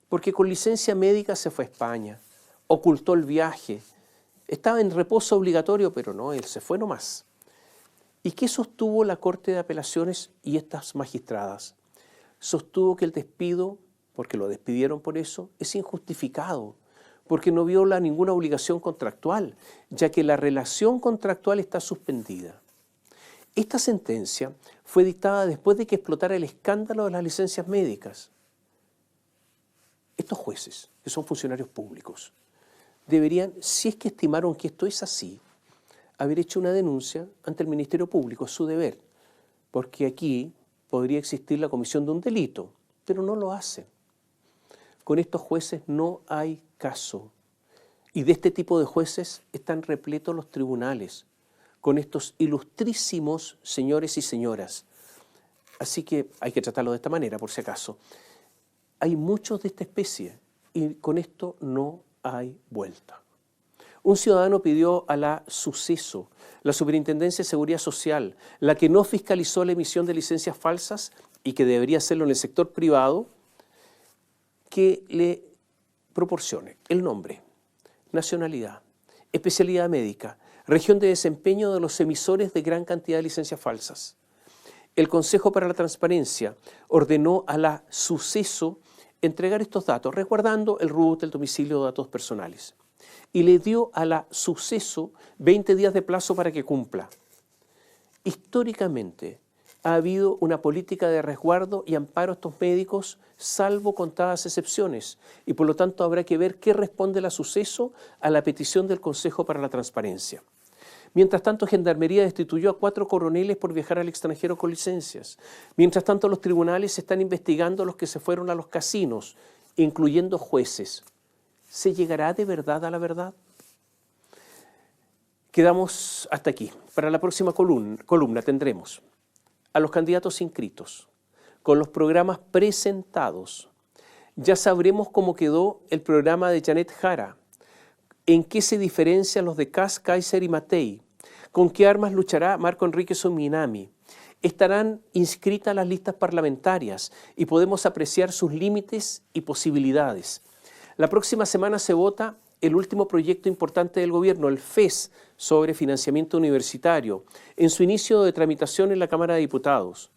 porque con licencia médica se fue a España, ocultó el viaje, estaba en reposo obligatorio, pero no, él se fue nomás. ¿Y qué sostuvo la Corte de Apelaciones y estas magistradas? Sostuvo que el despido, porque lo despidieron por eso, es injustificado, porque no viola ninguna obligación contractual, ya que la relación contractual está suspendida. Esta sentencia fue dictada después de que explotara el escándalo de las licencias médicas. Estos jueces, que son funcionarios públicos, deberían, si es que estimaron que esto es así, haber hecho una denuncia ante el Ministerio Público, es su deber, porque aquí podría existir la comisión de un delito, pero no lo hacen. Con estos jueces no hay caso, y de este tipo de jueces están repletos los tribunales, con estos ilustrísimos señores y señoras. Así que hay que tratarlo de esta manera, por si acaso. Hay muchos de esta especie, y con esto no hay vuelta. Un ciudadano pidió a la Suceso, la Superintendencia de Seguridad Social, la que no fiscalizó la emisión de licencias falsas y que debería hacerlo en el sector privado, que le proporcione el nombre, nacionalidad, especialidad médica, región de desempeño de los emisores de gran cantidad de licencias falsas. El Consejo para la Transparencia ordenó a la Suceso entregar estos datos, resguardando el RUT, el domicilio de datos personales. Y le dio a la Suceso 20 días de plazo para que cumpla. Históricamente ha habido una política de resguardo y amparo a estos médicos, salvo contadas excepciones, y por lo tanto habrá que ver qué responde la Suceso a la petición del Consejo para la Transparencia. Mientras tanto, Gendarmería destituyó a 4 coroneles por viajar al extranjero con licencias. Mientras tanto, los tribunales están investigando a los que se fueron a los casinos, incluyendo jueces. ¿Se llegará de verdad a la verdad? Quedamos hasta aquí. Para la próxima columna tendremos a los candidatos inscritos, con los programas presentados. Ya sabremos cómo quedó el programa de Janet Jara, en qué se diferencian los de Kass, Kaiser y Matei, con qué armas luchará Marco Enrique Sominami. Estarán inscritas las listas parlamentarias y podemos apreciar sus límites y posibilidades. La próxima semana se vota el último proyecto importante del gobierno, el FES, sobre financiamiento universitario, en su inicio de tramitación en la Cámara de Diputados.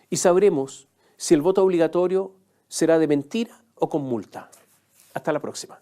Y sabremos si el voto obligatorio será de mentira o con multa. Hasta la próxima.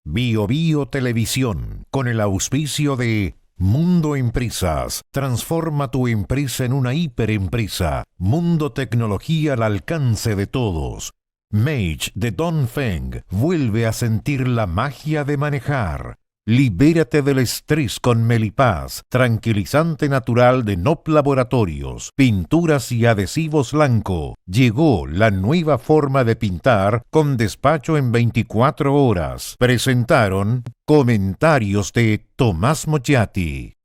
Bio Bio Televisión, con el auspicio de Mundo Empresas. Transforma tu empresa en una hiperempresa. Mundo Tecnología al alcance de todos. Mage de Dongfeng vuelve a sentir la magia de manejar. Libérate del estrés con Melipaz, tranquilizante natural de NOP Laboratorios, pinturas y adhesivos Lanco. Llegó la nueva forma de pintar con despacho en 24 horas. Presentaron comentarios de Tomás Mochiati.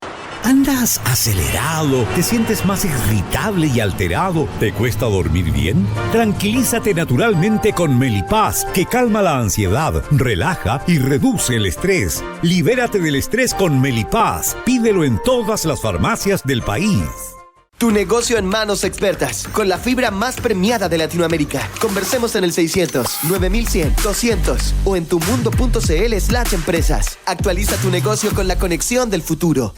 ¿Andas acelerado? ¿Te sientes más irritable y alterado? ¿Te cuesta dormir bien? Tranquilízate naturalmente con Melipaz, que calma la ansiedad, relaja y reduce el estrés. Libérate del estrés con Melipaz. Pídelo en todas las farmacias del país. Tu negocio en manos expertas, con la fibra más premiada de Latinoamérica. Conversemos en el 600-9100-200 o en tumundo.cl/empresas. Actualiza tu negocio con la conexión del futuro.